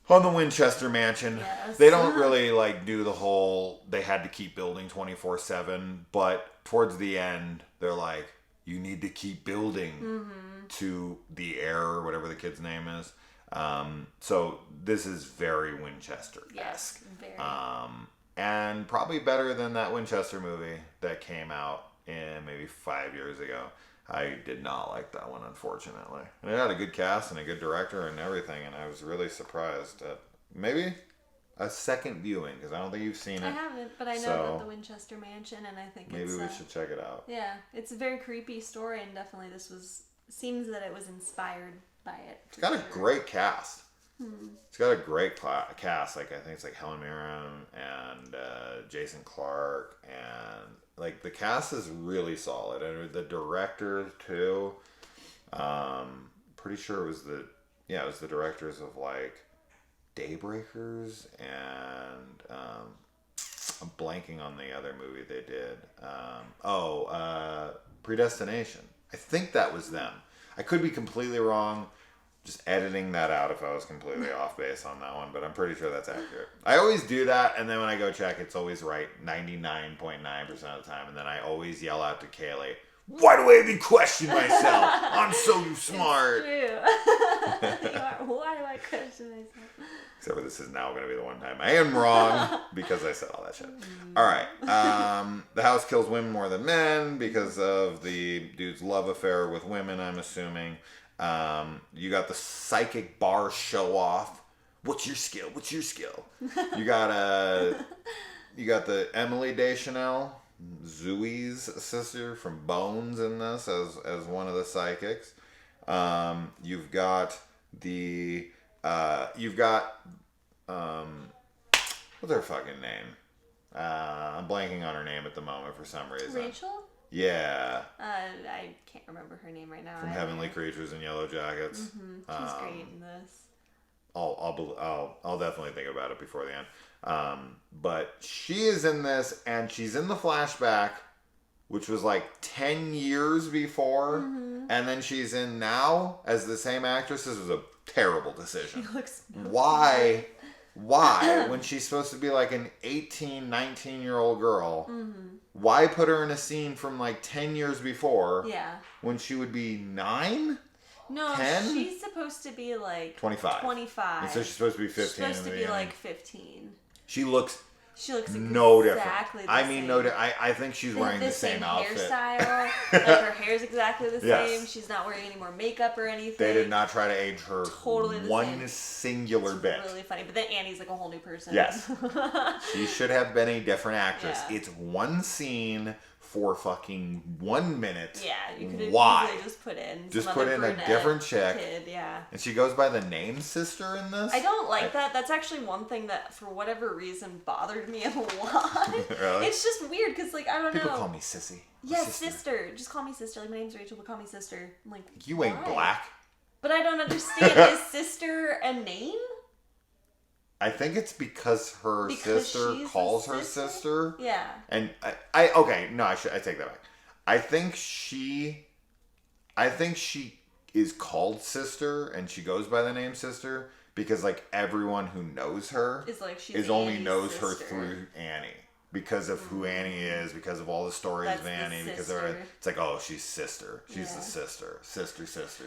S1: on the Winchester Mansion.
S2: Yes.
S1: They don't really like do the whole they had to keep building 24/7, but towards the end they're like, you need to keep building to the heir or whatever the kid's name is. So this is very Winchester-esque.
S2: yes, very.
S1: And probably better than that Winchester movie that came out in maybe 5 years ago. I did not like that one, unfortunately. And it had a good cast and a good director and everything, and I was really surprised at maybe a second viewing, because I don't think you've seen it.
S2: I haven't, but I know about the Winchester Mansion, and I think
S1: maybe we should check it out.
S2: Yeah, it's a very creepy story, and definitely seems that it was inspired by it.
S1: It's got a great cast. It's got a great cast. Like, I think it's like Helen Mirren and Jason Clarke, and like the cast is really solid, and the director too. Pretty sure it was the directors of like Daybreakers, and I'm blanking on the other movie they did. Predestination. I think that was them. I could be completely wrong. Just editing that out if I was completely off base on that one, but I'm pretty sure that's accurate. I always do that, and then when I go check, it's always right 99.9% of the time, and then I always yell out to Kaylee, why do I even question myself? I'm so smart.
S2: It's true. Why do I question myself?
S1: Except for this is now going to be the one time I am wrong because I said all that shit. All right. The house kills women more than men because of the dude's love affair with women, I'm assuming. You got the psychic bar show off. What's your skill? You got the Emily Deschanel, Zooey's sister from Bones in this as one of the psychics. You've got what's her fucking name? I'm blanking on her name at the moment for some reason.
S2: Rachel?
S1: Yeah.
S2: I can't remember her name right now.
S1: From Heavenly Creatures in Yellow Jackets.
S2: She's great in this.
S1: I'll definitely think about it before the end. But she is in this, and she's in the flashback, which was like 10 years before, and then she's in now as the same actress. This was a terrible decision.
S2: She looks
S1: Why? When she's supposed to be like an 18, 19-year-old girl, why put her in a scene from like 10 years before?
S2: Yeah.
S1: When she would be 9?
S2: No,
S1: 10?
S2: she's supposed to be like
S1: 25.
S2: 25.
S1: And so she's supposed to be 15.
S2: She's supposed to be like 15.
S1: She looks
S2: no
S1: different.
S2: Exactly the
S1: I
S2: same.
S1: mean, no different. I think she's wearing the same outfit.
S2: Hairstyle. Like her hair's exactly the
S1: Yes.
S2: same. She's not wearing any more makeup or anything.
S1: They did not try to age her
S2: Totally the
S1: one
S2: same.
S1: singular
S2: It's
S1: bit.
S2: really funny. But then Annie's like a whole new person.
S1: Yes. She should have been a different actress.
S2: Yeah.
S1: It's one scene for fucking 1 minute.
S2: Yeah, you could have easily just put in
S1: Just
S2: some
S1: put
S2: other
S1: in a
S2: brunette
S1: different chick.
S2: Kid, yeah.
S1: And she goes by the name Sister in this?
S2: I don't like that. That's actually one thing that, for whatever reason, bothered me a lot.
S1: Really?
S2: It's just weird because, like, I don't know.
S1: People call me Sissy.
S2: Yes, sister. Just call me sister. Like, my name's Rachel, but call me sister. I'm like,
S1: You ain't
S2: why?
S1: black.
S2: But I don't understand. Is sister a name?
S1: I think it's because her sister
S2: she's
S1: calls
S2: a
S1: her sister.
S2: Yeah.
S1: And I take that back. I think she is called Sister, and she goes by the name Sister because like everyone who knows her
S2: Is like she's
S1: only
S2: Annie's
S1: knows
S2: sister.
S1: her through Annie because of who Annie is, because of all the stories
S2: That's
S1: of
S2: the
S1: Annie. Because
S2: sister.
S1: it's like, oh, she's sister. She's
S2: Yeah.
S1: the sister.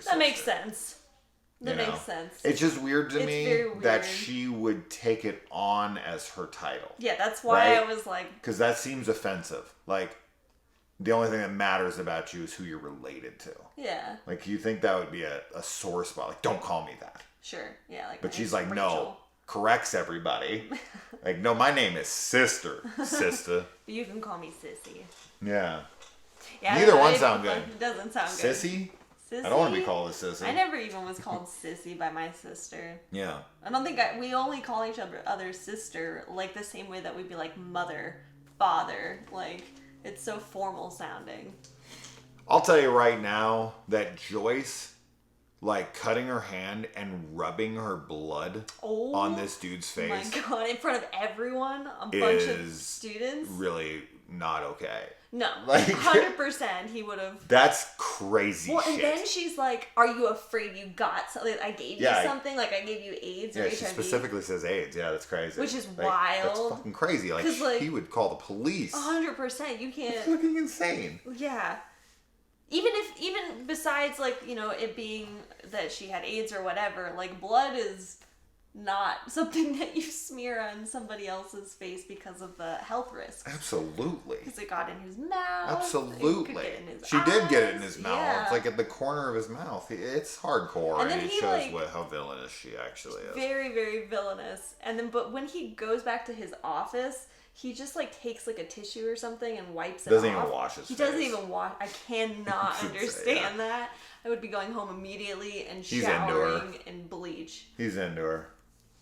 S2: That makes sense. That
S1: You know?
S2: makes sense.
S1: It's just weird to
S2: It's
S1: me
S2: very weird.
S1: that she would take it on as her title.
S2: Yeah, that's why
S1: Right?
S2: I was like,
S1: Because that seems offensive. Like, the only thing that matters about you is who you're related to.
S2: Yeah.
S1: Like, you think that would be a sore spot. Like, don't call me that.
S2: Sure. Yeah. Like.
S1: But she's like,
S2: Rachel.
S1: no. Corrects everybody. Like, no, my name is Sister. Sister.
S2: You can call me Sissy.
S1: Yeah.
S2: Yeah.
S1: Neither one sound good.
S2: It doesn't sound good.
S1: Sissy?
S2: Sissy?
S1: I don't want to be called a sissy.
S2: I never even was called Sissy by my sister.
S1: Yeah.
S2: I don't think we only call each other sister like the same way that we'd be like mother, father. Like, it's so formal sounding.
S1: I'll tell you right now that Joyce, like, cutting her hand and rubbing her blood on this dude's face.
S2: Oh my God, in front of everyone, a bunch of students.
S1: Really not okay.
S2: No,
S1: like
S2: 100% he would have.
S1: That's crazy.
S2: Well,
S1: shit.
S2: and then she's like, "Are you afraid you got something? I gave you something. Like I gave you AIDS or HIV."
S1: She specifically says AIDS. Yeah, that's crazy.
S2: Which is
S1: like,
S2: wild.
S1: That's fucking crazy. Like, he would call the police.
S2: 100%. You can't.
S1: It's fucking insane.
S2: Yeah. Even besides, like, you know, it being that she had AIDS or whatever, like, blood is not something that you smear on somebody else's face because of the health risks.
S1: Absolutely.
S2: Because it got in his mouth.
S1: Absolutely.
S2: It could get in his
S1: she
S2: eyes.
S1: did get it in his mouth.
S2: Yeah.
S1: It's like at the corner of his mouth. It's hardcore, and it shows how villainous she actually is.
S2: Very, very villainous. And then, but when he goes back to his office, he just, like, takes, like, a tissue or something and wipes it off.
S1: Doesn't even wash his face.
S2: He doesn't even wash. I cannot understand that. I would be going home immediately and showering in bleach.
S1: He's into her.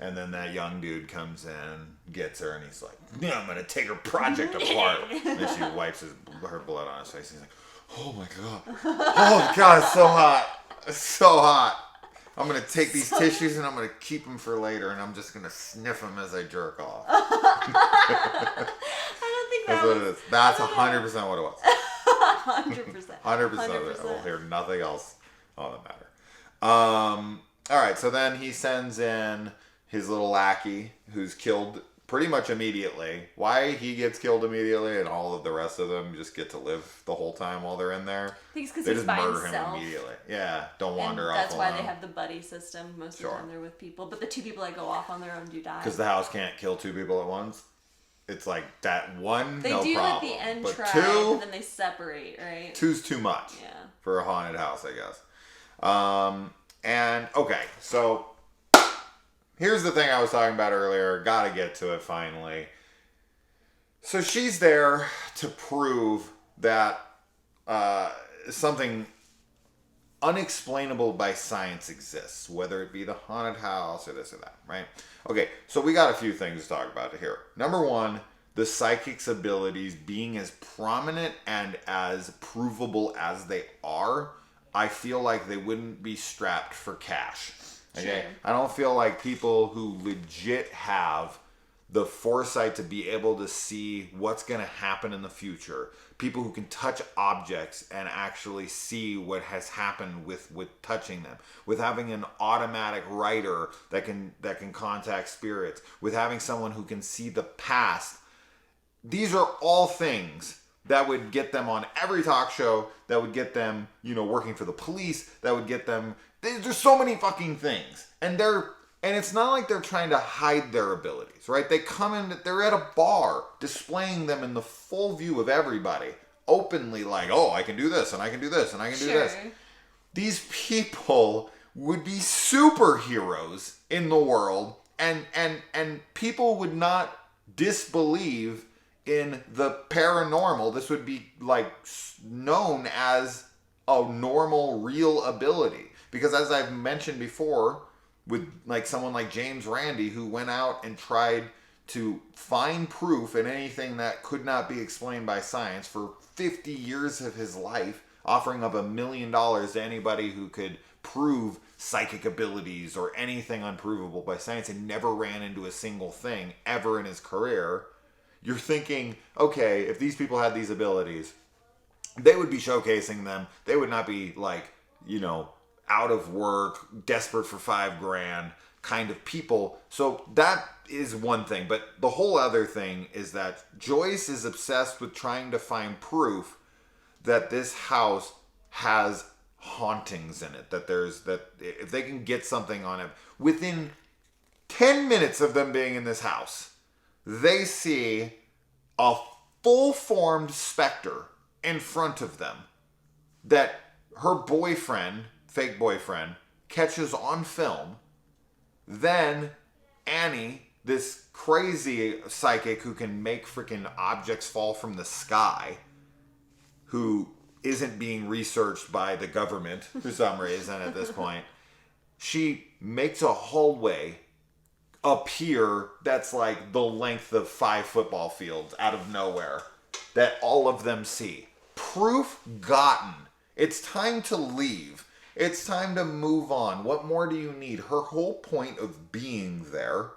S1: And then that young dude comes in, gets her, and he's like, "Yeah, I'm gonna take her project apart." And she wipes her blood on his face. And he's like, "Oh my God. Oh God, it's so hot. It's so hot. I'm gonna take these tissues and I'm gonna keep them for later, and I'm just gonna sniff them as I jerk off."
S2: I don't think
S1: that's what it is. That's 100% what it was.
S2: 100%.
S1: 100% of it. We'll hear nothing else on the matter. All right, so then he sends in his little lackey, who's killed pretty much immediately. Why he gets killed immediately and all of the rest of them just get to live the whole time while they're in there?
S2: I think it's because
S1: they
S2: he's
S1: just
S2: by
S1: murder
S2: himself.
S1: him immediately. Yeah, don't wander off
S2: That's why
S1: alone.
S2: they have the buddy system. Most of the time they're with people. But the two people that go off on their own do die.
S1: Because the house can't kill two people at once. It's like that one,
S2: they
S1: no
S2: do
S1: problem.
S2: at the end
S1: but
S2: try,
S1: two,
S2: and then they separate, right?
S1: Two's too much for a haunted house, I guess. And, okay, so here's the thing I was talking about earlier. Gotta get to it finally. So she's there to prove that something unexplainable by science exists, whether it be the haunted house or this or that, right? Okay, so we got a few things to talk about here. Number one, the psychic's abilities being as prominent and as provable as they are, I feel like they wouldn't be strapped for cash. Okay,
S2: Sure.
S1: I don't feel like people who legit have the foresight to be able to see what's going to happen in the future, people who can touch objects and actually see what has happened with touching them, with having an automatic writer that can contact spirits, with having someone who can see the past. These are all things that would get them on every talk show, that would get them, working for the police, that would get them. There's so many fucking things. And it's not like they're trying to hide their abilities, right? They come in, they're at a bar displaying them in the full view of everybody, openly like, "Oh, I can do this, and I can do this, and I can do this." These people would be superheroes in the world, and people would not disbelieve in the paranormal. This would be like known as a normal, real ability. Because as I've mentioned before, with like someone like James Randi, who went out and tried to find proof in anything that could not be explained by science for 50 years of his life, offering up $1 million to anybody who could prove psychic abilities or anything unprovable by science, and never ran into a single thing ever in his career. You're thinking, okay, if these people had these abilities, they would be showcasing them. They would not be like, out of work, desperate for $5,000 kind of people. So that is one thing. But the whole other thing is that Joyce is obsessed with trying to find proof that this house has hauntings in it. That if they can get something on it, within 10 minutes of them being in this house, they see a full-formed specter in front of them that her boyfriend, fake boyfriend, catches on film. Then Annie, this crazy psychic who can make freaking objects fall from the sky, who isn't being researched by the government for some reason at this point, she makes a hallway appear that's like the length of 5 football fields out of nowhere that all of them see. Proof gotten. It's time to leave. It's time to move on. What more do you need? Her whole point of being there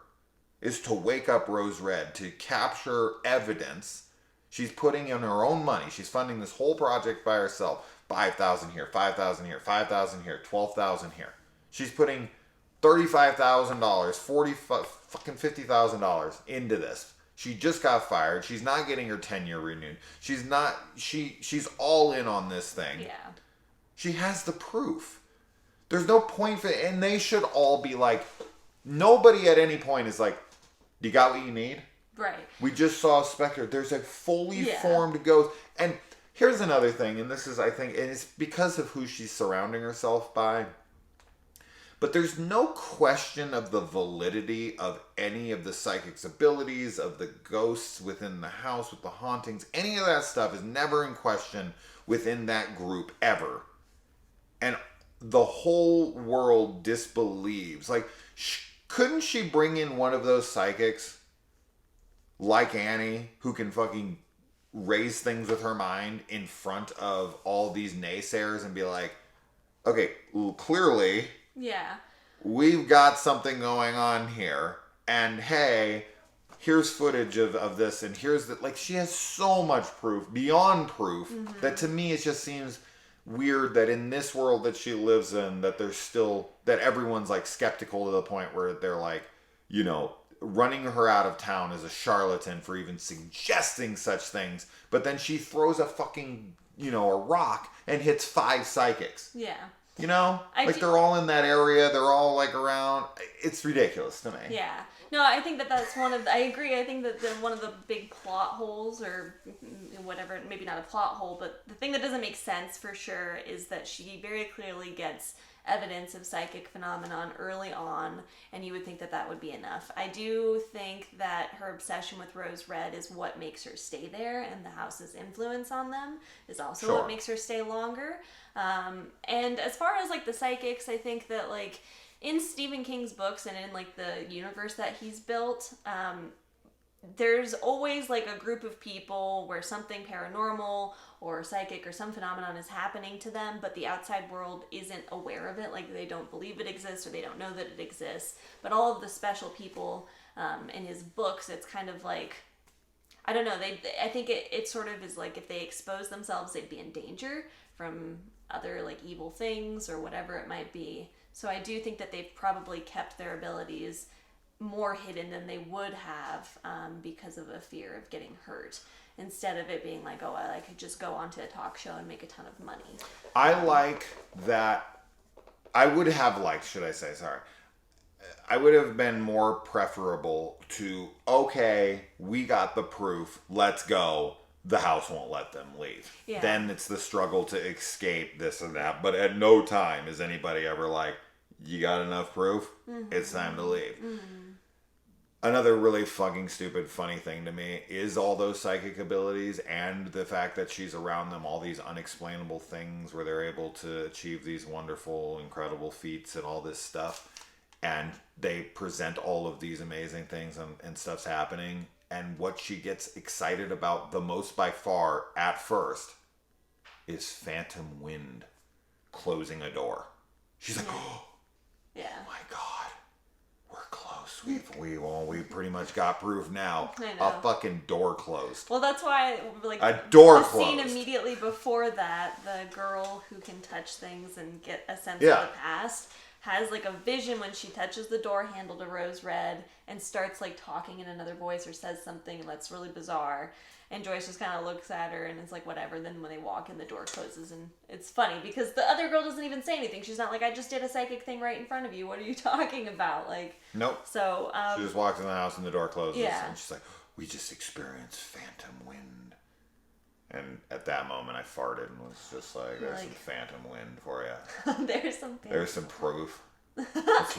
S1: is to wake up Rose Red, to capture evidence. She's putting in her own money. She's funding this whole project by herself. 5,000 here, 5,000 here, 5,000 here, 12,000 here. She's putting $35,000, fucking $50,000 into this. She just got fired. She's not getting her tenure renewed. She's all in on this thing.
S2: Yeah.
S1: She has the proof. There's no point for it, and they should all be like, nobody at any point is like, you got what you need?
S2: Right.
S1: We just saw a specter. There's a fully formed ghost. And here's another thing, and this is, I think, and it's because of who she's surrounding herself by. But there's no question of the validity of any of the psychic's abilities, of the ghosts within the house, with the hauntings. Any of that stuff is never in question within that group, ever. And the whole world disbelieves. Like, couldn't she bring in one of those psychics, like Annie, who can fucking raise things with her mind in front of all these naysayers and be like, okay, well, clearly...
S2: Yeah.
S1: We've got something going on here. And hey, here's footage of this. And here's the... Like, she has so much proof, beyond proof, that to me it just seems weird that in this world that she lives in, that there's still... That everyone's, like, skeptical to the point where they're, like, you know, running her out of town as a charlatan for even suggesting such things. But then she throws a fucking, you know, a rock and hits 5 psychics.
S2: Yeah.
S1: You know? They're all in that area. They're all, like, around. It's ridiculous to me.
S2: Yeah. No, I think that's one of... I agree. I think that one of the big plot holes, or whatever, maybe not a plot hole, but the thing that doesn't make sense for sure is that she very clearly gets evidence of psychic phenomenon early on, and you would think that that would be enough. I do think that her obsession with Rose Red is what makes her stay there, and the house's influence on them is also what makes her stay longer. And as far as, like, the psychics, I think that, like, in Stephen King's books and in, like, the universe that he's built, there's always, like, a group of people where something paranormal or psychic or some phenomenon is happening to them, but the outside world isn't aware of it. Like, they don't believe it exists or they don't know that it exists. But all of the special people in his books, it's kind of like, I don't know, I think it sort of is like if they expose themselves, they'd be in danger from other, like, evil things or whatever it might be. So I do think that they've probably kept their abilities more hidden than they would have because of a fear of getting hurt, instead of it being like, oh, I could just go onto a talk show and make a ton of money.
S1: I like that. I would have liked, should I say, sorry. I would have been more preferable to, okay, we got the proof, let's go. The house won't let them leave. Yeah. Then it's the struggle to escape this and that. But at no time is anybody ever like, you got enough proof? Mm-hmm. It's time to leave. Mm-hmm. Another really fucking stupid, funny thing to me is all those psychic abilities and the fact that she's around them, all these unexplainable things where they're able to achieve these wonderful, incredible feats and all this stuff. And they present all of these amazing things and stuff's happening. And what she gets excited about the most by far at first is phantom wind closing a door. She's like, oh my God, we're close. We pretty much got proof now.
S2: I know.
S1: A fucking door closed.
S2: Well, that's why, like,
S1: a door
S2: the
S1: closed.
S2: Scene immediately before that, the girl who can touch things and get a sense of the past has, like, a vision when she touches the door handle to Rose Red and starts, like, talking in another voice or says something that's really bizarre. And Joyce just kind of looks at her and it's like, whatever. Then when they walk in, the door closes. And it's funny because the other girl doesn't even say anything. She's not like, I just did a psychic thing right in front of you. What are you talking about? Like,
S1: nope.
S2: So,
S1: she just walks in the house and the door closes.
S2: Yeah.
S1: And she's like, we just experienced phantom wind. And at that moment, I farted and was just like, "There's some phantom wind for you. There's some proof. Let's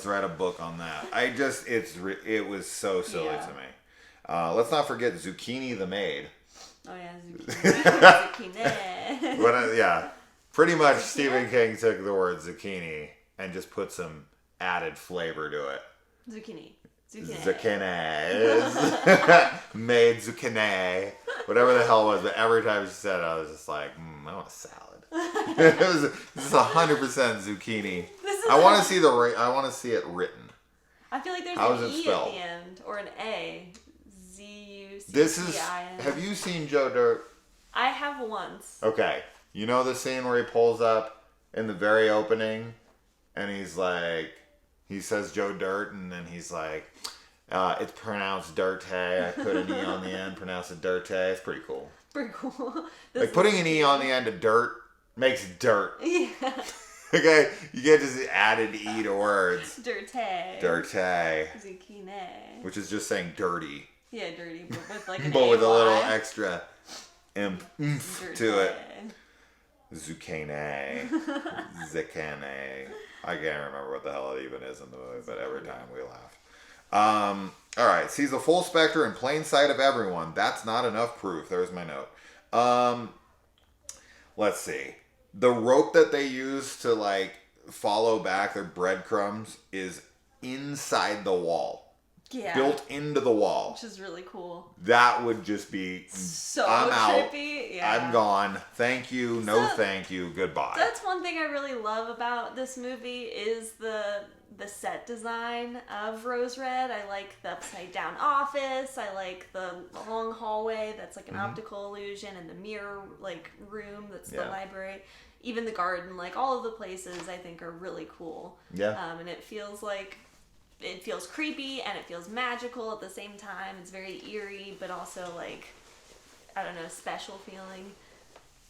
S1: write a book on that." It was so silly to me. Let's not forget Zucchini the maid.
S2: Oh yeah, zucchini.
S1: Yeah, pretty much Stephen King took the word zucchini and just put some added flavor to it.
S2: Zucchini.
S1: Made zucchini. Whatever the hell it was, but every time she said it, I was just like, I want a salad. This is 100% zucchini. I want to see it written.
S2: I feel like there's an E at the end or an A. Z-U-C-C-I-N.
S1: Have you seen Joe Dirt?
S2: I have once.
S1: Okay. You know the scene where he pulls up in the very opening and he's like, he says Joe Dirt and then he's like, it's pronounced dirte. I put an E on the end, pronounce it dirte. It's pretty cool.
S2: Pretty cool.
S1: Like putting an E on the end of dirt makes dirt.
S2: Yeah.
S1: Okay, you get just added E to words.
S2: Dirte.
S1: Zucchini. Which is just saying dirty.
S2: Yeah, dirty, but with like an
S1: but with
S2: A-Y.
S1: a little extra oomph to it. Zucchini. Zucchini. I can't remember what the hell it even is in the movie, but every time we laugh. Alright, sees the full specter in plain sight of everyone. That's not enough proof. There's my note. Let's see. The rope that they use to like follow back their breadcrumbs is inside the wall.
S2: Yeah.
S1: Built into the wall.
S2: Which is really cool.
S1: That would just be
S2: so
S1: I'm
S2: trippy.
S1: Out.
S2: Yeah.
S1: I'm gone. Thank you. No thank you. Goodbye.
S2: That's one thing I really love about this movie is the set design of Rose Red. I like the upside down office. I like the long hallway that's like an optical illusion, and the mirror like room that's the library. Even the garden, like all of the places I think are really cool.
S1: Yeah.
S2: And it feels creepy and it feels magical at the same time. It's very eerie, but also like, I don't know, special feeling.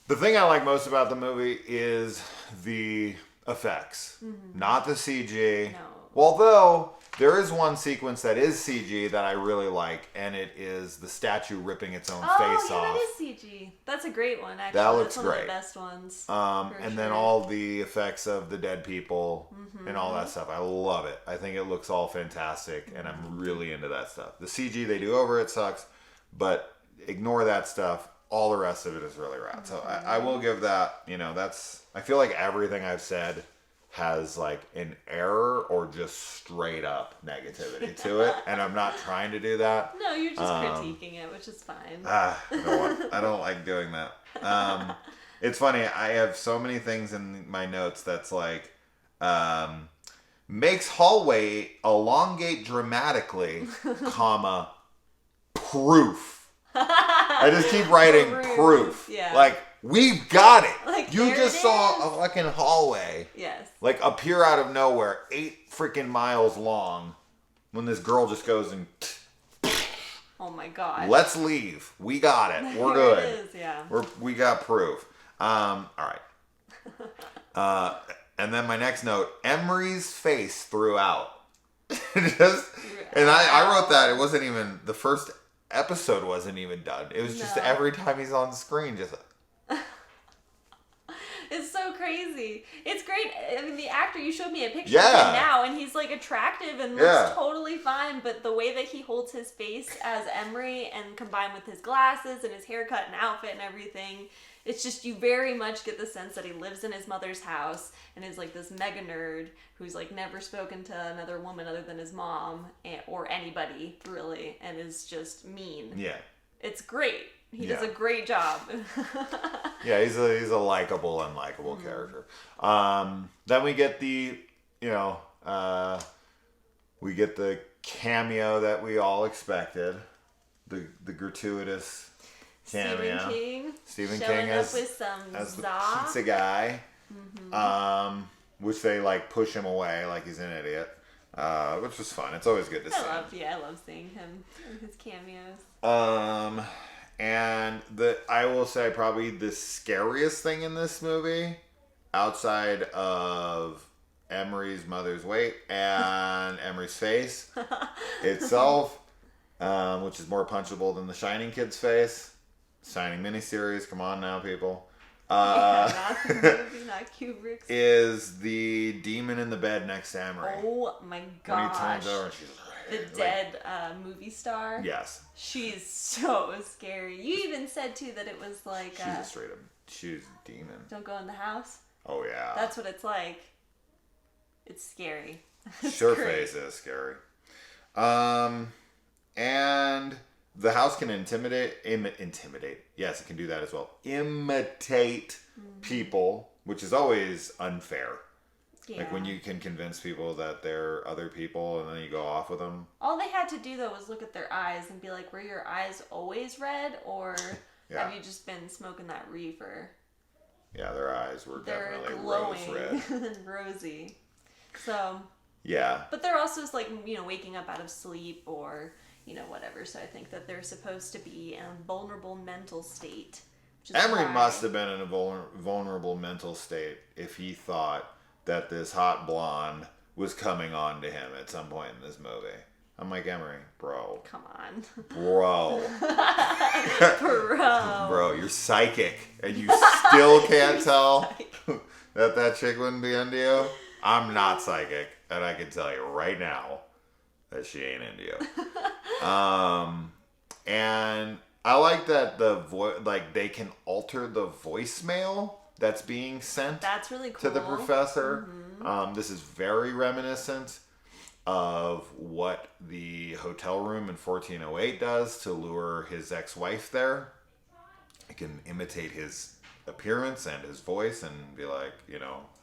S1: The thing I like most about the movie is the effects, not the CG.
S2: No.
S1: Although there is one sequence that is CG that I really like, and it is the statue ripping its own face off.
S2: That is CG. That's a great one, actually.
S1: That looks
S2: That's one
S1: great.
S2: of the best ones.
S1: And then all the effects of the dead people and all that stuff. I love it. I think it looks all fantastic, and I'm really into that stuff. The CG they do over it sucks, but ignore that stuff. All the rest of it is really rad. So I will give that, I feel like everything I've said has like an error or just straight up negativity to it, and I'm not trying to do that.
S2: No, you're just critiquing it, which is fine.
S1: I don't like doing that. It's funny, I have so many things in my notes that's like, makes hallway elongate dramatically, comma, proof. I just keep writing proof.
S2: Yeah.
S1: Like, we've got it.
S2: Like,
S1: you just saw a fucking hallway.
S2: Yes.
S1: Like, appear out of nowhere, 8 freaking miles long, when this girl just goes and...
S2: Oh my god.
S1: Let's leave. We got it. We're good.
S2: It is, yeah.
S1: We got proof. All right. And then my next note, Emery's face throughout. And I wrote that. It wasn't even... The first episode wasn't even done. It was just every time he's on screen, just...
S2: It's so crazy. It's great. I mean, the actor, you showed me a picture
S1: Yeah.
S2: of him now, and he's like attractive and looks totally fine, but the way that he holds his face as Emery and combined with his glasses and his haircut and outfit and everything, it's just, you very much get the sense that he lives in his mother's house and is like this mega nerd who's like never spoken to another woman other than his mom or anybody really, and is just mean.
S1: Yeah.
S2: It's great. He does a great job.
S1: Yeah, he's a likable, unlikable character. Then we get the, we get the cameo that we all expected, the gratuitous cameo. Stephen King as the pizza guy, which they like push him away like he's an idiot, which was fun. It's always good to see.
S2: I love seeing him in his cameos.
S1: And I will say probably the scariest thing in this movie, outside of Emery's mother's weight and Emery's face itself, which is more punchable than the Shining Kid's face, signing miniseries. Come on now, people.
S2: Not the movie, not Kubrick's.
S1: Is the demon in the bed next to Emery.
S2: Oh my
S1: When he
S2: gosh.
S1: turns over and she's
S2: The dead movie star.
S1: Yes.
S2: She's so scary. You even said too that it was like
S1: She's a straight up, she's a demon.
S2: Don't go in the house.
S1: Oh yeah.
S2: That's what it's like. It's scary. It's
S1: Sure
S2: great.
S1: face is scary. And the house can intimidate. Yes, it can do that as well. Imitate people, which is always unfair.
S2: Yeah.
S1: Like when you can convince people that they're other people and then you go off with them.
S2: All they had to do though was look at their eyes and be like, were your eyes always red or
S1: Yeah.
S2: have you just been smoking that reefer?
S1: Yeah, their eyes were
S2: They're
S1: definitely
S2: glowing
S1: rose red.
S2: and rosy. So,
S1: Yeah.
S2: but they're also like, waking up out of sleep or, whatever. So I think that they're supposed to be in a vulnerable mental state. Which is
S1: Emery
S2: why-
S1: must have been in a vulnerable mental state if he thought that this hot blonde was coming on to him at some point in this movie. I'm like, Emery, bro.
S2: Come on.
S1: Bro.
S2: Bro.
S1: Bro, you're psychic. And you still can't tell that chick wouldn't be into you? I'm not psychic. And I can tell you right now that she ain't into you. And I like that they can alter the voicemail that's being sent
S2: That's really
S1: to
S2: cool.
S1: the professor. This is very reminiscent of what the hotel room in 1408 does to lure his ex-wife there. It can imitate his appearance and his voice and be like,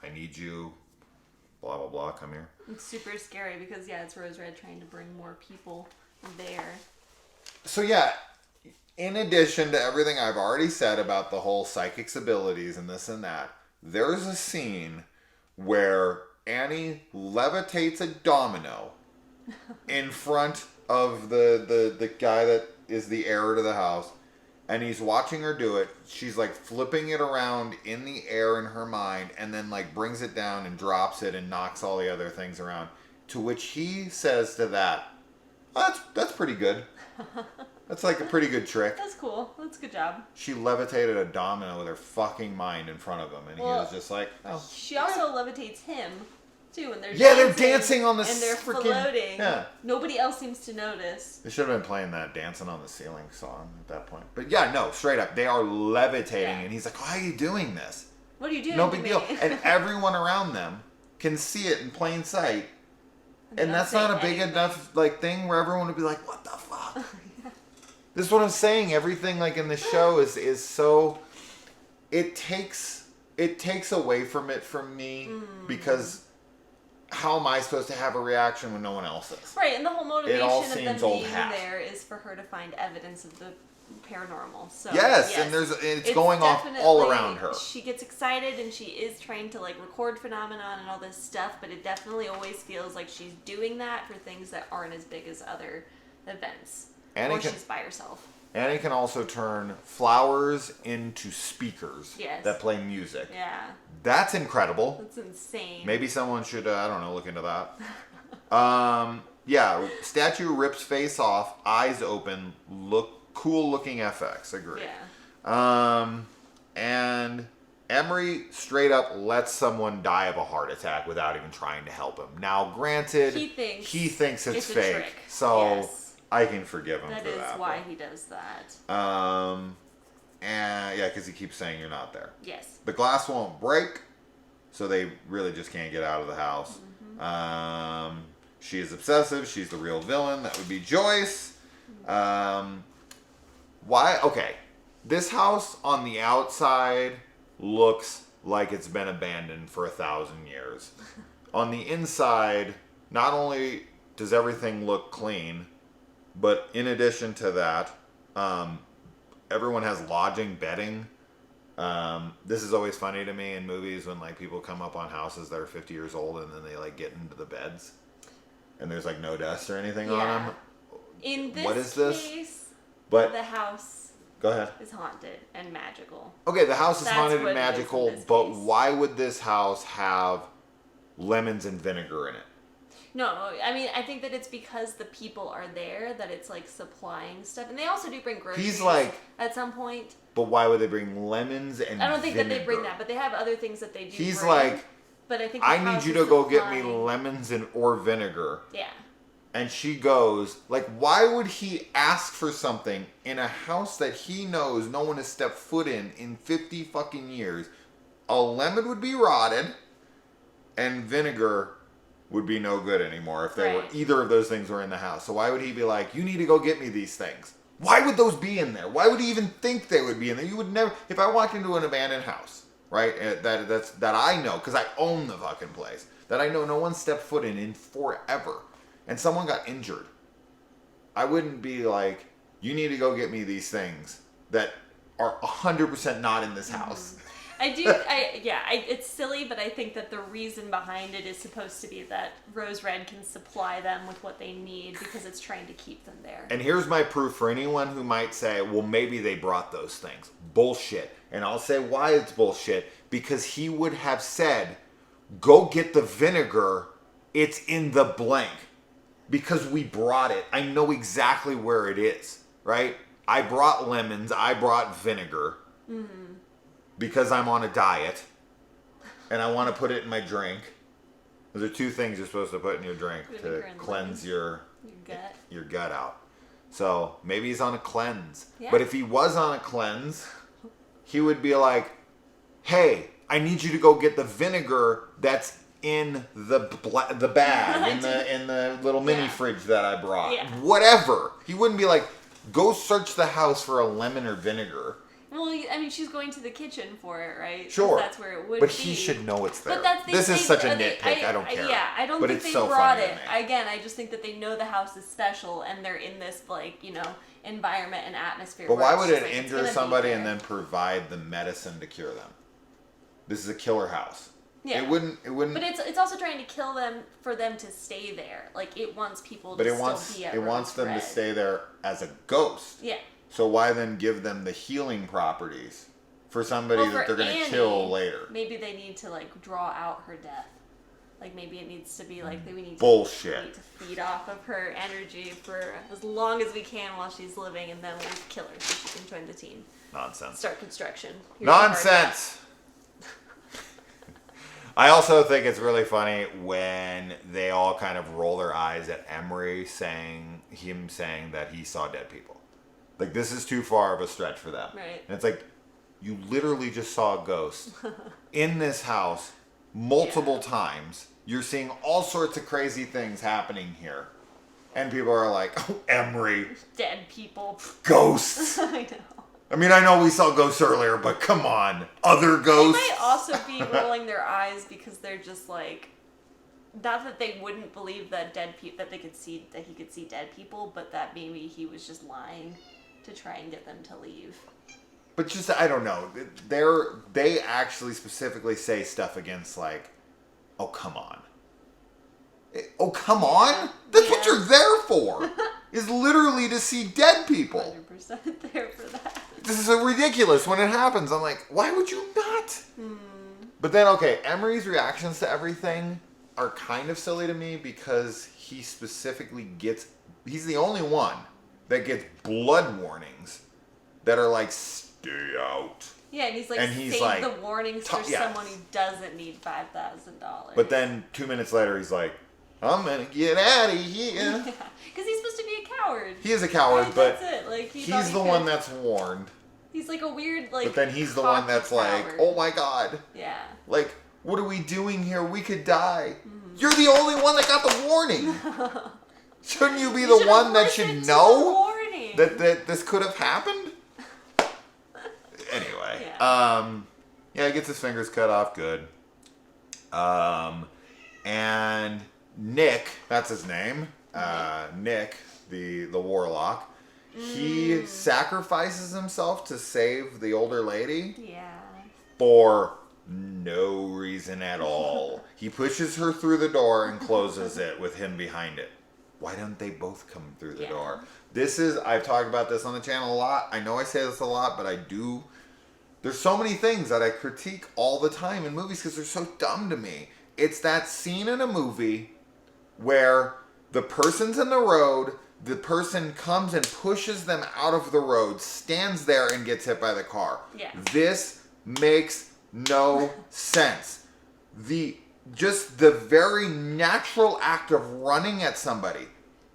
S1: I need you, blah, blah, blah, come here.
S2: It's super scary because, it's Rose Red trying to bring more people there.
S1: So, yeah, in addition to everything I've already said about the whole psychic's abilities and this and that, there's a scene where Annie levitates a domino in front of the guy that is the heir to the house, and he's watching her do it. She's like flipping it around in the air in her mind, and then like brings it down and drops it and knocks all the other things around. To which he says to that, oh, that's pretty good. That's like a pretty good trick.
S2: That's cool. That's a good job.
S1: She levitated a domino with her fucking mind in front of him, and he was just like, oh.
S2: She also levitates him, too, and they're
S1: they're dancing on the
S2: and they're
S1: freaking...
S2: floating.
S1: Yeah.
S2: Nobody else seems to notice.
S1: They should have been playing that Dancing on the Ceiling song at that point. But yeah, no, straight up. They are levitating, and he's like, why are you doing this?
S2: What are you doing
S1: No
S2: to
S1: big
S2: me?
S1: deal. And everyone around them can see it in plain sight. And that's not a big enough thing where everyone would be like, what the fuck? This is what I'm saying. Everything in the show is so... It takes away from it from me because how am I supposed to have a reaction when no one else is?
S2: Right, and the whole motivation
S1: all
S2: of them
S1: seems old
S2: being
S1: hat.
S2: there is for her to find evidence of the paranormal. So
S1: Yes, and it's going off all around her.
S2: She gets excited and she is trying to record phenomenon and all this stuff, but it definitely always feels like she's doing that for things that aren't as big as other events. Or she's by herself.
S1: Annie can also turn flowers into speakers that play music.
S2: Yeah.
S1: That's incredible.
S2: That's insane.
S1: Maybe someone should, look into that. Yeah, statue rips face off, eyes open, cool looking FX. Agree.
S2: Yeah.
S1: And Emery straight up lets someone die of a heart attack without even trying to help him. Now, granted, he thinks it's fake.
S2: Trick.
S1: So...
S2: Yes.
S1: I can forgive him for that.
S2: That is why he does that.
S1: And yeah, because he keeps saying you're not there.
S2: Yes.
S1: The glass won't break, so they really just can't get out of the house.
S2: Mm-hmm.
S1: She is obsessive. She's the real villain. That would be Joyce. Why? Okay. This house on the outside looks like it's been abandoned for 1,000 years. On the inside, not only does everything look clean, but in addition to that, everyone has lodging, bedding. This is always funny to me in movies when people come up on houses that are 50 years old and then they get into the beds and there's no dust or anything on them.
S2: In this
S1: what is this?
S2: case,
S1: but
S2: the house
S1: go ahead.
S2: is haunted and magical.
S1: Okay, the house is haunted
S2: what
S1: and
S2: it is in
S1: magical,
S2: this
S1: but
S2: case.
S1: why would this house have lemons and vinegar in it?
S2: No, I mean, I think that it's because the people are there that it's like supplying stuff. And they also do bring groceries
S1: He's like,
S2: at some point.
S1: but why would they bring lemons and
S2: I don't think
S1: vinegar?
S2: that they bring that, but they have other things that they do
S1: He's
S2: bring.
S1: like,
S2: but I think the
S1: I
S2: house
S1: need you
S2: is
S1: to go get me
S2: supplying-
S1: lemons or vinegar.
S2: Yeah.
S1: And she goes, like, why would he ask for something in a house that he knows no one has stepped foot in 50 fucking years? A lemon would be rotted, and vinegar would be no good anymore if they were either of those things were in the house. So why would he be like, you need to go get me these things? Why would those be in there? Why would he even think they would be in there? You would never. If I walked into an abandoned house, right, that I know because I own the fucking place, that I know no one stepped foot in forever, and someone got injured, I wouldn't be like, you need to go get me these things that are 100% not in this house.
S2: It's silly, but I think that the reason behind it is supposed to be that Rose Red can supply them with what they need because it's trying to keep them there.
S1: And here's my proof for anyone who might say, well, maybe they brought those things. Bullshit. And I'll say why it's bullshit. Because he would have said, go get the vinegar. It's in the blank. Because we brought it. I know exactly where it is, right? I brought lemons. I brought vinegar. Mm-hmm. Because I'm on a diet. And I want to put it in my drink. Those are two things you're supposed to put in your drink to cleanse your gut out. So maybe he's on a cleanse. Yeah. But if he was on a cleanse, he would be like, hey, I need you to go get the vinegar that's in the bag, in the little mini fridge that I brought. Yeah. Whatever. He wouldn't be like, go search the house for a lemon or vinegar.
S2: Well, I mean, she's going to the kitchen for it, right?
S1: Sure.
S2: That's where it would
S1: but
S2: be.
S1: He should know it's there.
S2: But
S1: this is such a nitpick. I don't care.
S2: Yeah, I don't think they brought it. Again, I just think that they know the house is special and they're in this, like, environment and atmosphere.
S1: But why would it injure somebody and then provide the medicine to cure them? This is a killer house. Yeah. It wouldn't.
S2: But it's also trying to kill them for them to stay there. Like, it wants people to still be at Rose Red.
S1: It wants them to stay there as a ghost. Yeah. So why then give them the healing properties for somebody that they're going to kill later?
S2: Maybe they need to, like, draw out her death. Like, maybe it needs to be like we need
S1: bullshit.
S2: To feed off of her energy for as long as we can while she's living, and then we'll kill her so she can join the team.
S1: Nonsense.
S2: Start construction.
S1: Nonsense. I also think it's really funny when they all kind of roll their eyes at Emery saying that he saw dead people. Like, this is too far of a stretch for them.
S2: Right.
S1: And it's like, you literally just saw a ghost in this house multiple times. You're seeing all sorts of crazy things happening here. And people are like, oh, Emery.
S2: Dead people.
S1: Ghosts.
S2: I know.
S1: I mean, I know we saw ghosts earlier, but come on. Other ghosts?
S2: They might also be rolling their eyes because they're just like, not that they wouldn't believe that he could see dead people, but that maybe he was just lying to try and get them to leave.
S1: But just, I don't know. They actually specifically say stuff against, like, oh, come on. Oh, come on? That's what you're there for. Is literally to see dead people.
S2: 100% there for that.
S1: This is ridiculous when it happens. I'm like, why would you not? But then, okay, Emery's reactions to everything are kind of silly to me because he specifically he's the only one that gets blood warnings that are like, stay out.
S2: Yeah, and he's like, the warnings for someone who doesn't need $5,000.
S1: But then 2 minutes later, he's like, I'm gonna get out of here.
S2: Yeah, because he's supposed to be a coward.
S1: He is a coward, but
S2: that's it. Like,
S1: he's the one that's warned.
S2: He's like a weird, like,
S1: but then he's the one that's
S2: coward.
S1: like, oh my god.
S2: Yeah.
S1: Like, what are we doing here? We could die. Mm-hmm. You're the only one that got the warning. Shouldn't you be the one that should know that this could have happened? Anyway, yeah, he gets his fingers cut off. Good. And Nick, that's his name. Nick, the warlock. He sacrifices himself to save the older lady.
S2: Yeah.
S1: For no reason at all. He pushes her through the door and closes it with him behind it. Why don't they both come through the door? I've talked about this on the channel a lot. I know I say this a lot, but I do. There's so many things that I critique all the time in movies because they're so dumb to me. It's that scene in a movie where the person's in the road, the person comes and pushes them out of the road, stands there and gets hit by the car.
S2: Yeah.
S1: This makes no sense. Just the very natural act of running at somebody,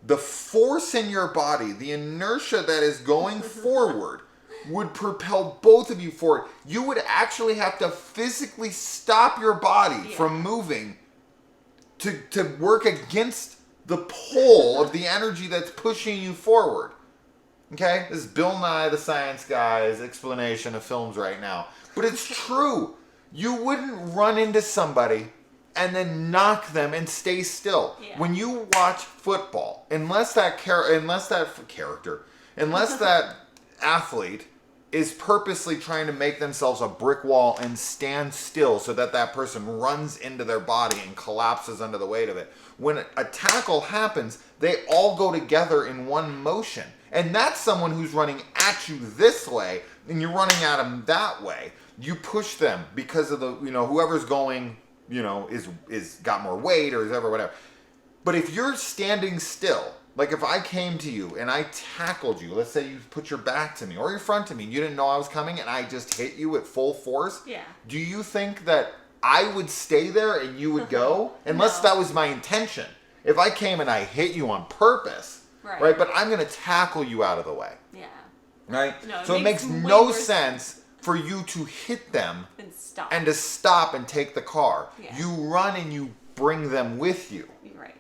S1: the force in your body, the inertia that is going forward would propel both of you forward. You would actually have to physically stop your body from moving to work against the pull of the energy that's pushing you forward. Okay? This is Bill Nye the Science Guy's explanation of films right now. But it's true. You wouldn't run into somebody and then knock them and stay still.
S2: Yeah.
S1: When you watch football, unless that athlete is purposely trying to make themselves a brick wall and stand still so that person runs into their body and collapses under the weight of it. When a tackle happens, they all go together in one motion. And that's someone who's running at you this way, and you're running at them that way. You push them because of the, whoever's going, is got more weight or is ever whatever. But if you're standing still, like if I came to you and I tackled you, let's say you put your back to me or your front to me, and you didn't know I was coming, and I just hit you at full force.
S2: Yeah.
S1: Do you think that I would stay there and you would go? Unless that was my intention. If I came and I hit you on purpose, right? But I'm going to tackle you out of the way.
S2: Yeah.
S1: Right?
S2: No,
S1: so it makes no sense for you to hit them and to stop and take the car. Yeah. You run and you bring them with you.
S2: Right.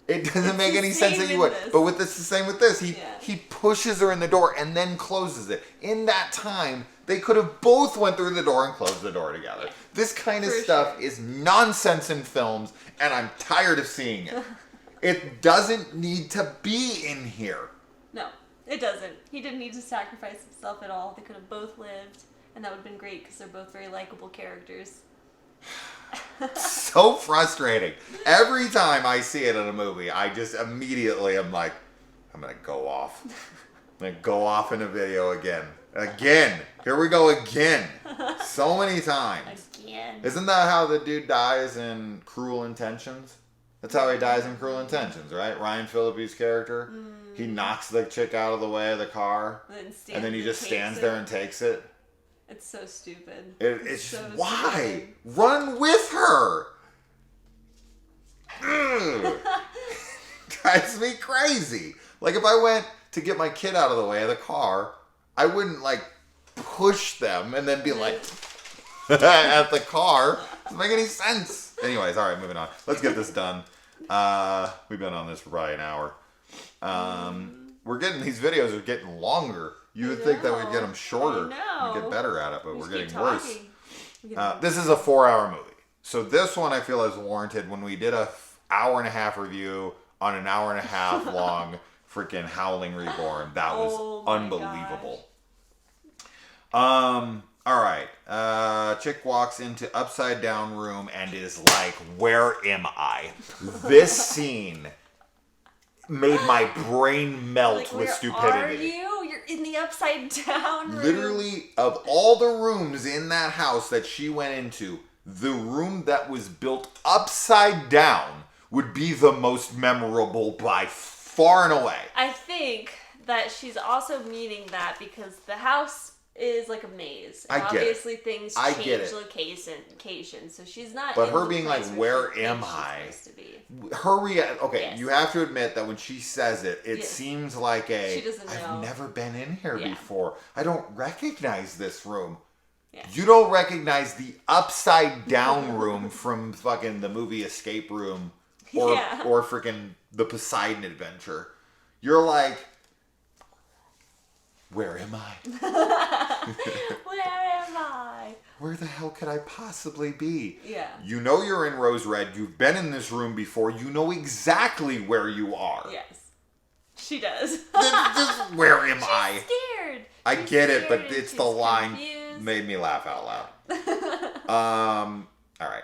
S1: It doesn't make any sense that you would. But it's the same with this. He pushes her in the door and then closes it. In that time, they could have both went through the door and closed the door together. Yeah. This kind of stuff is nonsense in films, and I'm tired of seeing it. It doesn't need to be in here.
S2: No, it doesn't. He didn't need to sacrifice himself at all. They could have both lived, and that would have been great because they're both very likable characters.
S1: So frustrating. Every time I see it in a movie, I just immediately am like, I'm going to go off. I'm going to go off in a video again. Again. Here we go again. So many times.
S2: Again.
S1: Isn't that how the dude dies in Cruel Intentions? That's how he dies in Cruel Intentions, right? Ryan Phillippe's character. He knocks the chick out of the way of the car. And then he just stands there and takes it.
S2: It's so stupid.
S1: It's so why? Stupid. Run with her! Drives me crazy. Like if I went to get my kid out of the way of the car, I wouldn't like push them and then be like at the car. Doesn't make any sense. Anyways, all right, moving on. Let's get this done. We've been on this for probably an hour. These videos are getting longer. You would think that we'd get them shorter. We'd get better at it, but we're getting worse. This is a 4-hour movie. So this one I feel is warranted. When we did a hour and a half review on an hour and a half long freaking Howling Reborn, that was unbelievable. All right. Chick walks into upside down room and is like, where am I? This scene made my brain melt with stupidity.
S2: Where are you? You're in the upside down room.
S1: Literally, of all the rooms in that house that she went into, the room that was built upside down would be the most memorable by far and away.
S2: I think that she's also meaning that because the house is like a maze. And obviously things change location. So she's not.
S1: But her being like, where am I? Okay, you have to admit that when she says it, it seems like she doesn't know. I've never been in here before. I don't recognize this room. Yeah. You don't recognize the upside down room from fucking the movie Escape Room or freaking the Poseidon Adventure. You're like, where am I?
S2: Where am I?
S1: Where the hell could I possibly be?
S2: Yeah.
S1: You know you're in Rose Red. You've been in this room before. You know exactly where you are.
S2: Yes. She does.
S1: Just where am I?
S2: She's scared.
S1: I get it, but it's the line made me laugh out loud. All right.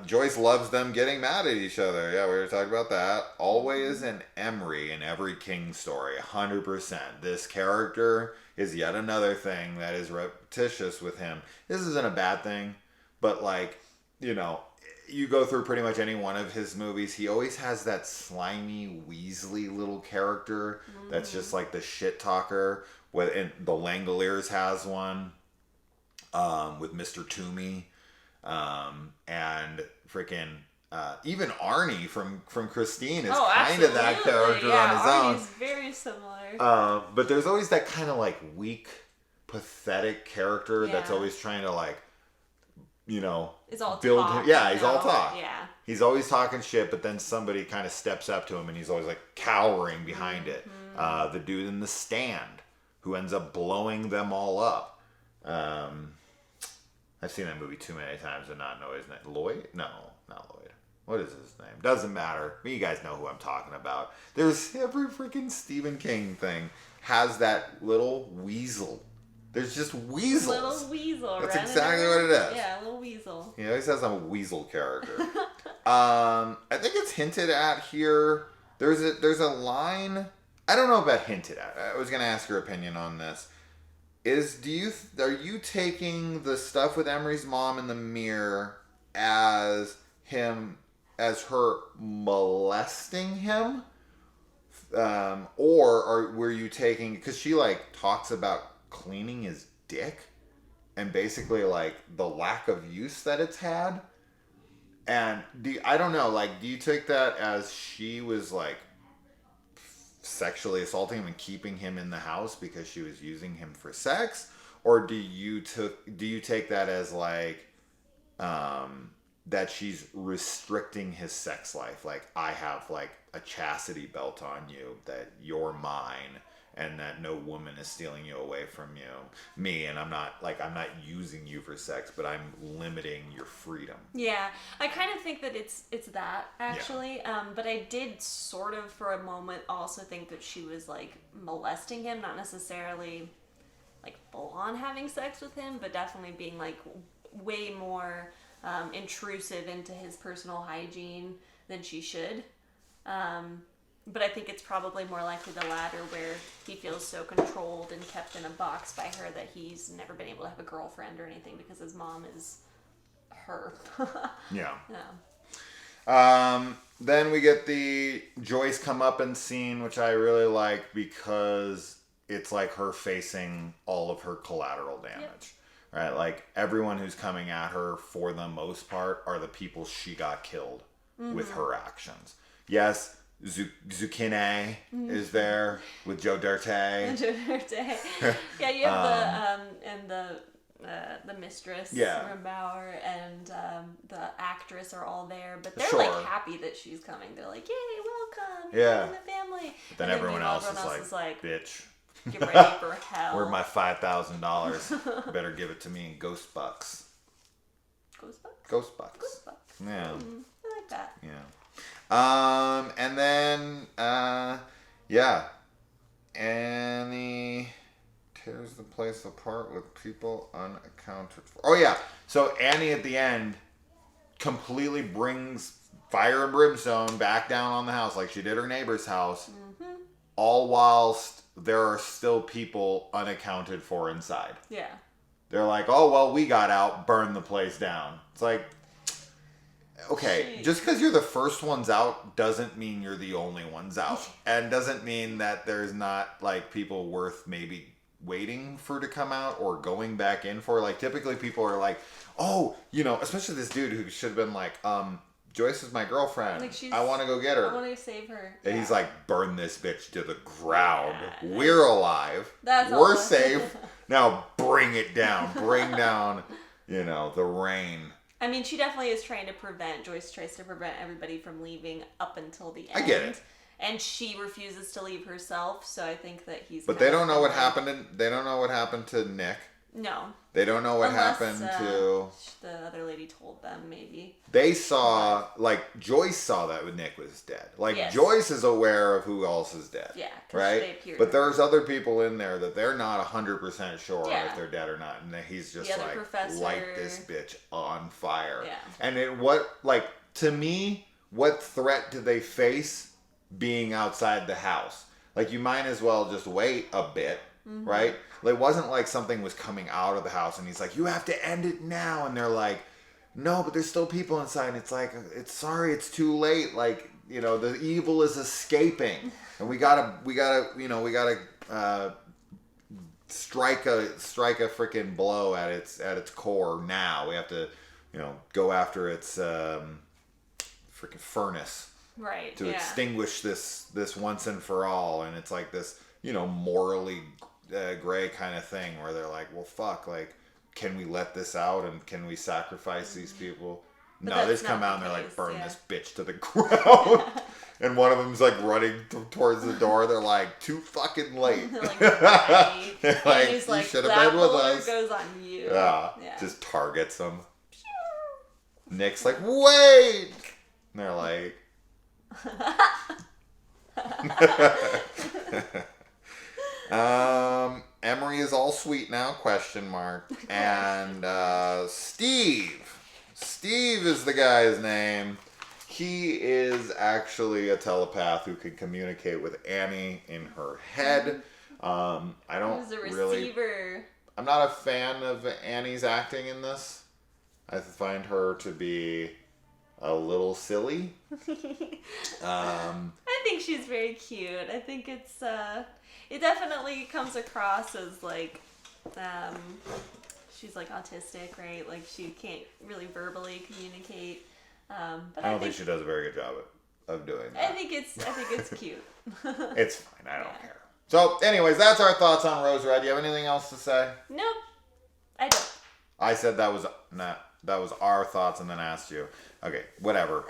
S1: Joyce loves them getting mad at each other. Yeah, we were talking about that. Always an Emery in every King story. 100%. This character is yet another thing that is repetitious with him. This isn't a bad thing, but like, you know, you go through pretty much any one of his movies, he always has that slimy, Weasley little character that's just like the shit talker. And the Langoliers has one with Mr. Toomey, and freaking even Arnie from Christine is kind of that character on his own.
S2: Arnie's very similar.
S1: But there's always that kind of like weak, pathetic character that's always trying to like, you know,
S2: build him.
S1: Yeah, he's all talk.
S2: Yeah.
S1: He's always talking shit, but then somebody kind of steps up to him and he's always like cowering behind it. The dude in The Stand who ends up blowing them all up. I've seen that movie too many times and not know his name. Lloyd? No, not Lloyd. What is his name? Doesn't matter. You guys know who I'm talking about. There's every freaking Stephen King thing has that little weasel. There's just weasels.
S2: Little weasel.
S1: That's exactly what it is.
S2: Yeah, little weasel.
S1: He always has a weasel character. I think it's hinted at here. There's a line. I don't know about hinted at. I was gonna ask your opinion on this. Are you taking the stuff with Emery's mom in the mirror as her molesting him, or were you taking, because she like talks about cleaning his dick and basically like the lack of use that it's had, and I don't know, like, do you take that as she was like sexually assaulting him and keeping him in the house because she was using him for sex, or do you take that as like that she's restricting his sex life, like, I have like a chastity belt on you, that you're mine and that no woman is stealing you away from me, and I'm not using you for sex, but I'm limiting your freedom.
S2: Yeah, I kind of think that it's that, actually. Yeah. But I did sort of for a moment also think that she was like molesting him, not necessarily like full on having sex with him, but definitely being like way more intrusive into his personal hygiene than she should. But I think it's probably more likely the latter, where he feels so controlled and kept in a box by her that he's never been able to have a girlfriend or anything because his mom is her.
S1: Yeah.
S2: Yeah.
S1: Then we get the Joyce comeuppance scene, which I really like because it's like her facing all of her collateral damage. Yep. Right? Like, everyone who's coming at her, for the most part, are the people she got killed with her actions. Yes, Zucchini is there with Joe Dirt.
S2: Joe Dirt. Yeah, you have the mistress, Bauer, and the actress are all there, but they're like happy that she's coming. They're like, "Yay, welcome! You're in the family."
S1: But then everyone else is like, "Bitch,
S2: get ready for hell.
S1: Where's my $5,000? Better give it to me in ghost bucks."
S2: Ghost bucks.
S1: Ghost bucks.
S2: Ghost bucks.
S1: Yeah.
S2: I like that.
S1: Yeah. And then, Annie tears the place apart with people unaccounted for. Oh, yeah. So Annie at the end completely brings fire and brimstone back down on the house like she did her neighbor's house, all whilst there are still people unaccounted for inside.
S2: Yeah.
S1: They're like, oh, well, we got out, burn the place down. It's like, okay, just because you're the first ones out doesn't mean you're the only ones out. And doesn't mean that there's not, like, people worth maybe waiting for to come out or going back in for. Like, typically people are like, oh, you know, especially this dude who should have been like, Joyce is my girlfriend. Like, I want to go get her.
S2: I want to save her.
S1: And he's like, burn this bitch to the ground. Yeah, we're alive. We're safe. Now bring it down. Bring down, you know, the rain.
S2: I mean, she definitely is trying to prevent. Joyce tries to prevent everybody from leaving up until the end.
S1: I get it.
S2: And she refuses to leave herself, so I think that he's.
S1: But they don't know what happened. They don't know what happened to Nick.
S2: No.
S1: They don't know what happened to.
S2: The other lady told them, maybe.
S1: They saw, like, Joyce saw that when Nick was dead. Like, yes. Joyce is aware of who else is dead.
S2: Yeah.
S1: Right? But there's other people in there that they're not 100% sure if they're dead or not. And he's just like, professor. Light this bitch on fire. Yeah. And to me, what threat do they face being outside the house? Like, you might as well just wait a bit. Mm-hmm. Right? Like, it wasn't like something was coming out of the house and he's like, you have to end it now. And they're like, no, but there's still people inside. And it's like, it's sorry, it's too late. Like, you know, the evil is escaping, and we gotta strike a freaking blow at its core now. We have to, you know, go after its freaking furnace,
S2: right?
S1: to extinguish this once and for all. And it's like this, you know, morally gray kind of thing where they're like, well, fuck, like, can we let this out and can we sacrifice these people?
S2: But
S1: no, they just come out and they're like, burn this bitch to the ground. And one of them's like running towards the door. They're like, too fucking late.
S2: Like, right.
S1: They're like,
S2: he's
S1: you should have been with us.
S2: Goes on you.
S1: Yeah, just targets them. Nick's like, wait. And they're like, Emery is all sweet now, question mark. And Steve is the guy's name. He is actually a telepath who can communicate with Annie in her head. I don't
S2: He's a
S1: really.
S2: receiver.
S1: I'm not a fan of Annie's acting in this. I find her to be a little silly.
S2: I think she's very cute. I think it's it definitely comes across as like she's like autistic, right? Like she can't really verbally communicate. But
S1: I don't think she does a very good job of doing that.
S2: I think it's cute.
S1: It's fine. I don't care. So, anyways, that's our thoughts on Rose Red. Do you have anything else to say?
S2: Nope, I don't.
S1: I said that was our thoughts and then asked you. Okay, whatever.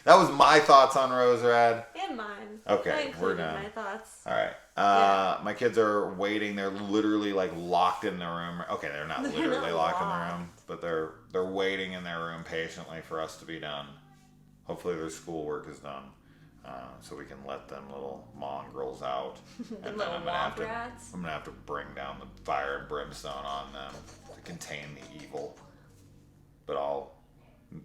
S1: That was my thoughts on Rose Red.
S2: And mine.
S1: Okay, we're done.
S2: My thoughts.
S1: All right. My kids are waiting. They're literally like locked in their room. Okay, they're not literally locked in their room, but they're waiting in their room patiently for us to be done. Hopefully their schoolwork is done, so we can let them little mongrels out. And then I'm gonna have to bring down the fire and brimstone on them to contain the evil. But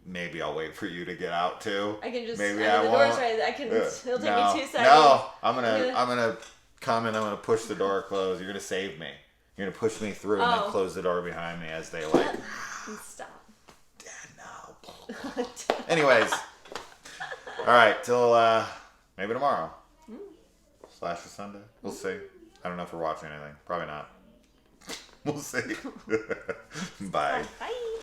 S1: maybe I'll wait for you to get out too.
S2: I can just.
S1: Maybe
S2: the door's right. I can. It'll take me 2 seconds.
S1: No, I'm gonna come and I'm gonna push the door closed. You're gonna save me. You're gonna push me through and then close the door behind me as they like.
S2: Stop.
S1: Dad, no. Anyways, all right, till maybe tomorrow. / Sunday. We'll see. I don't know if we're watching anything. Probably not. We'll see. Bye.
S2: Bye.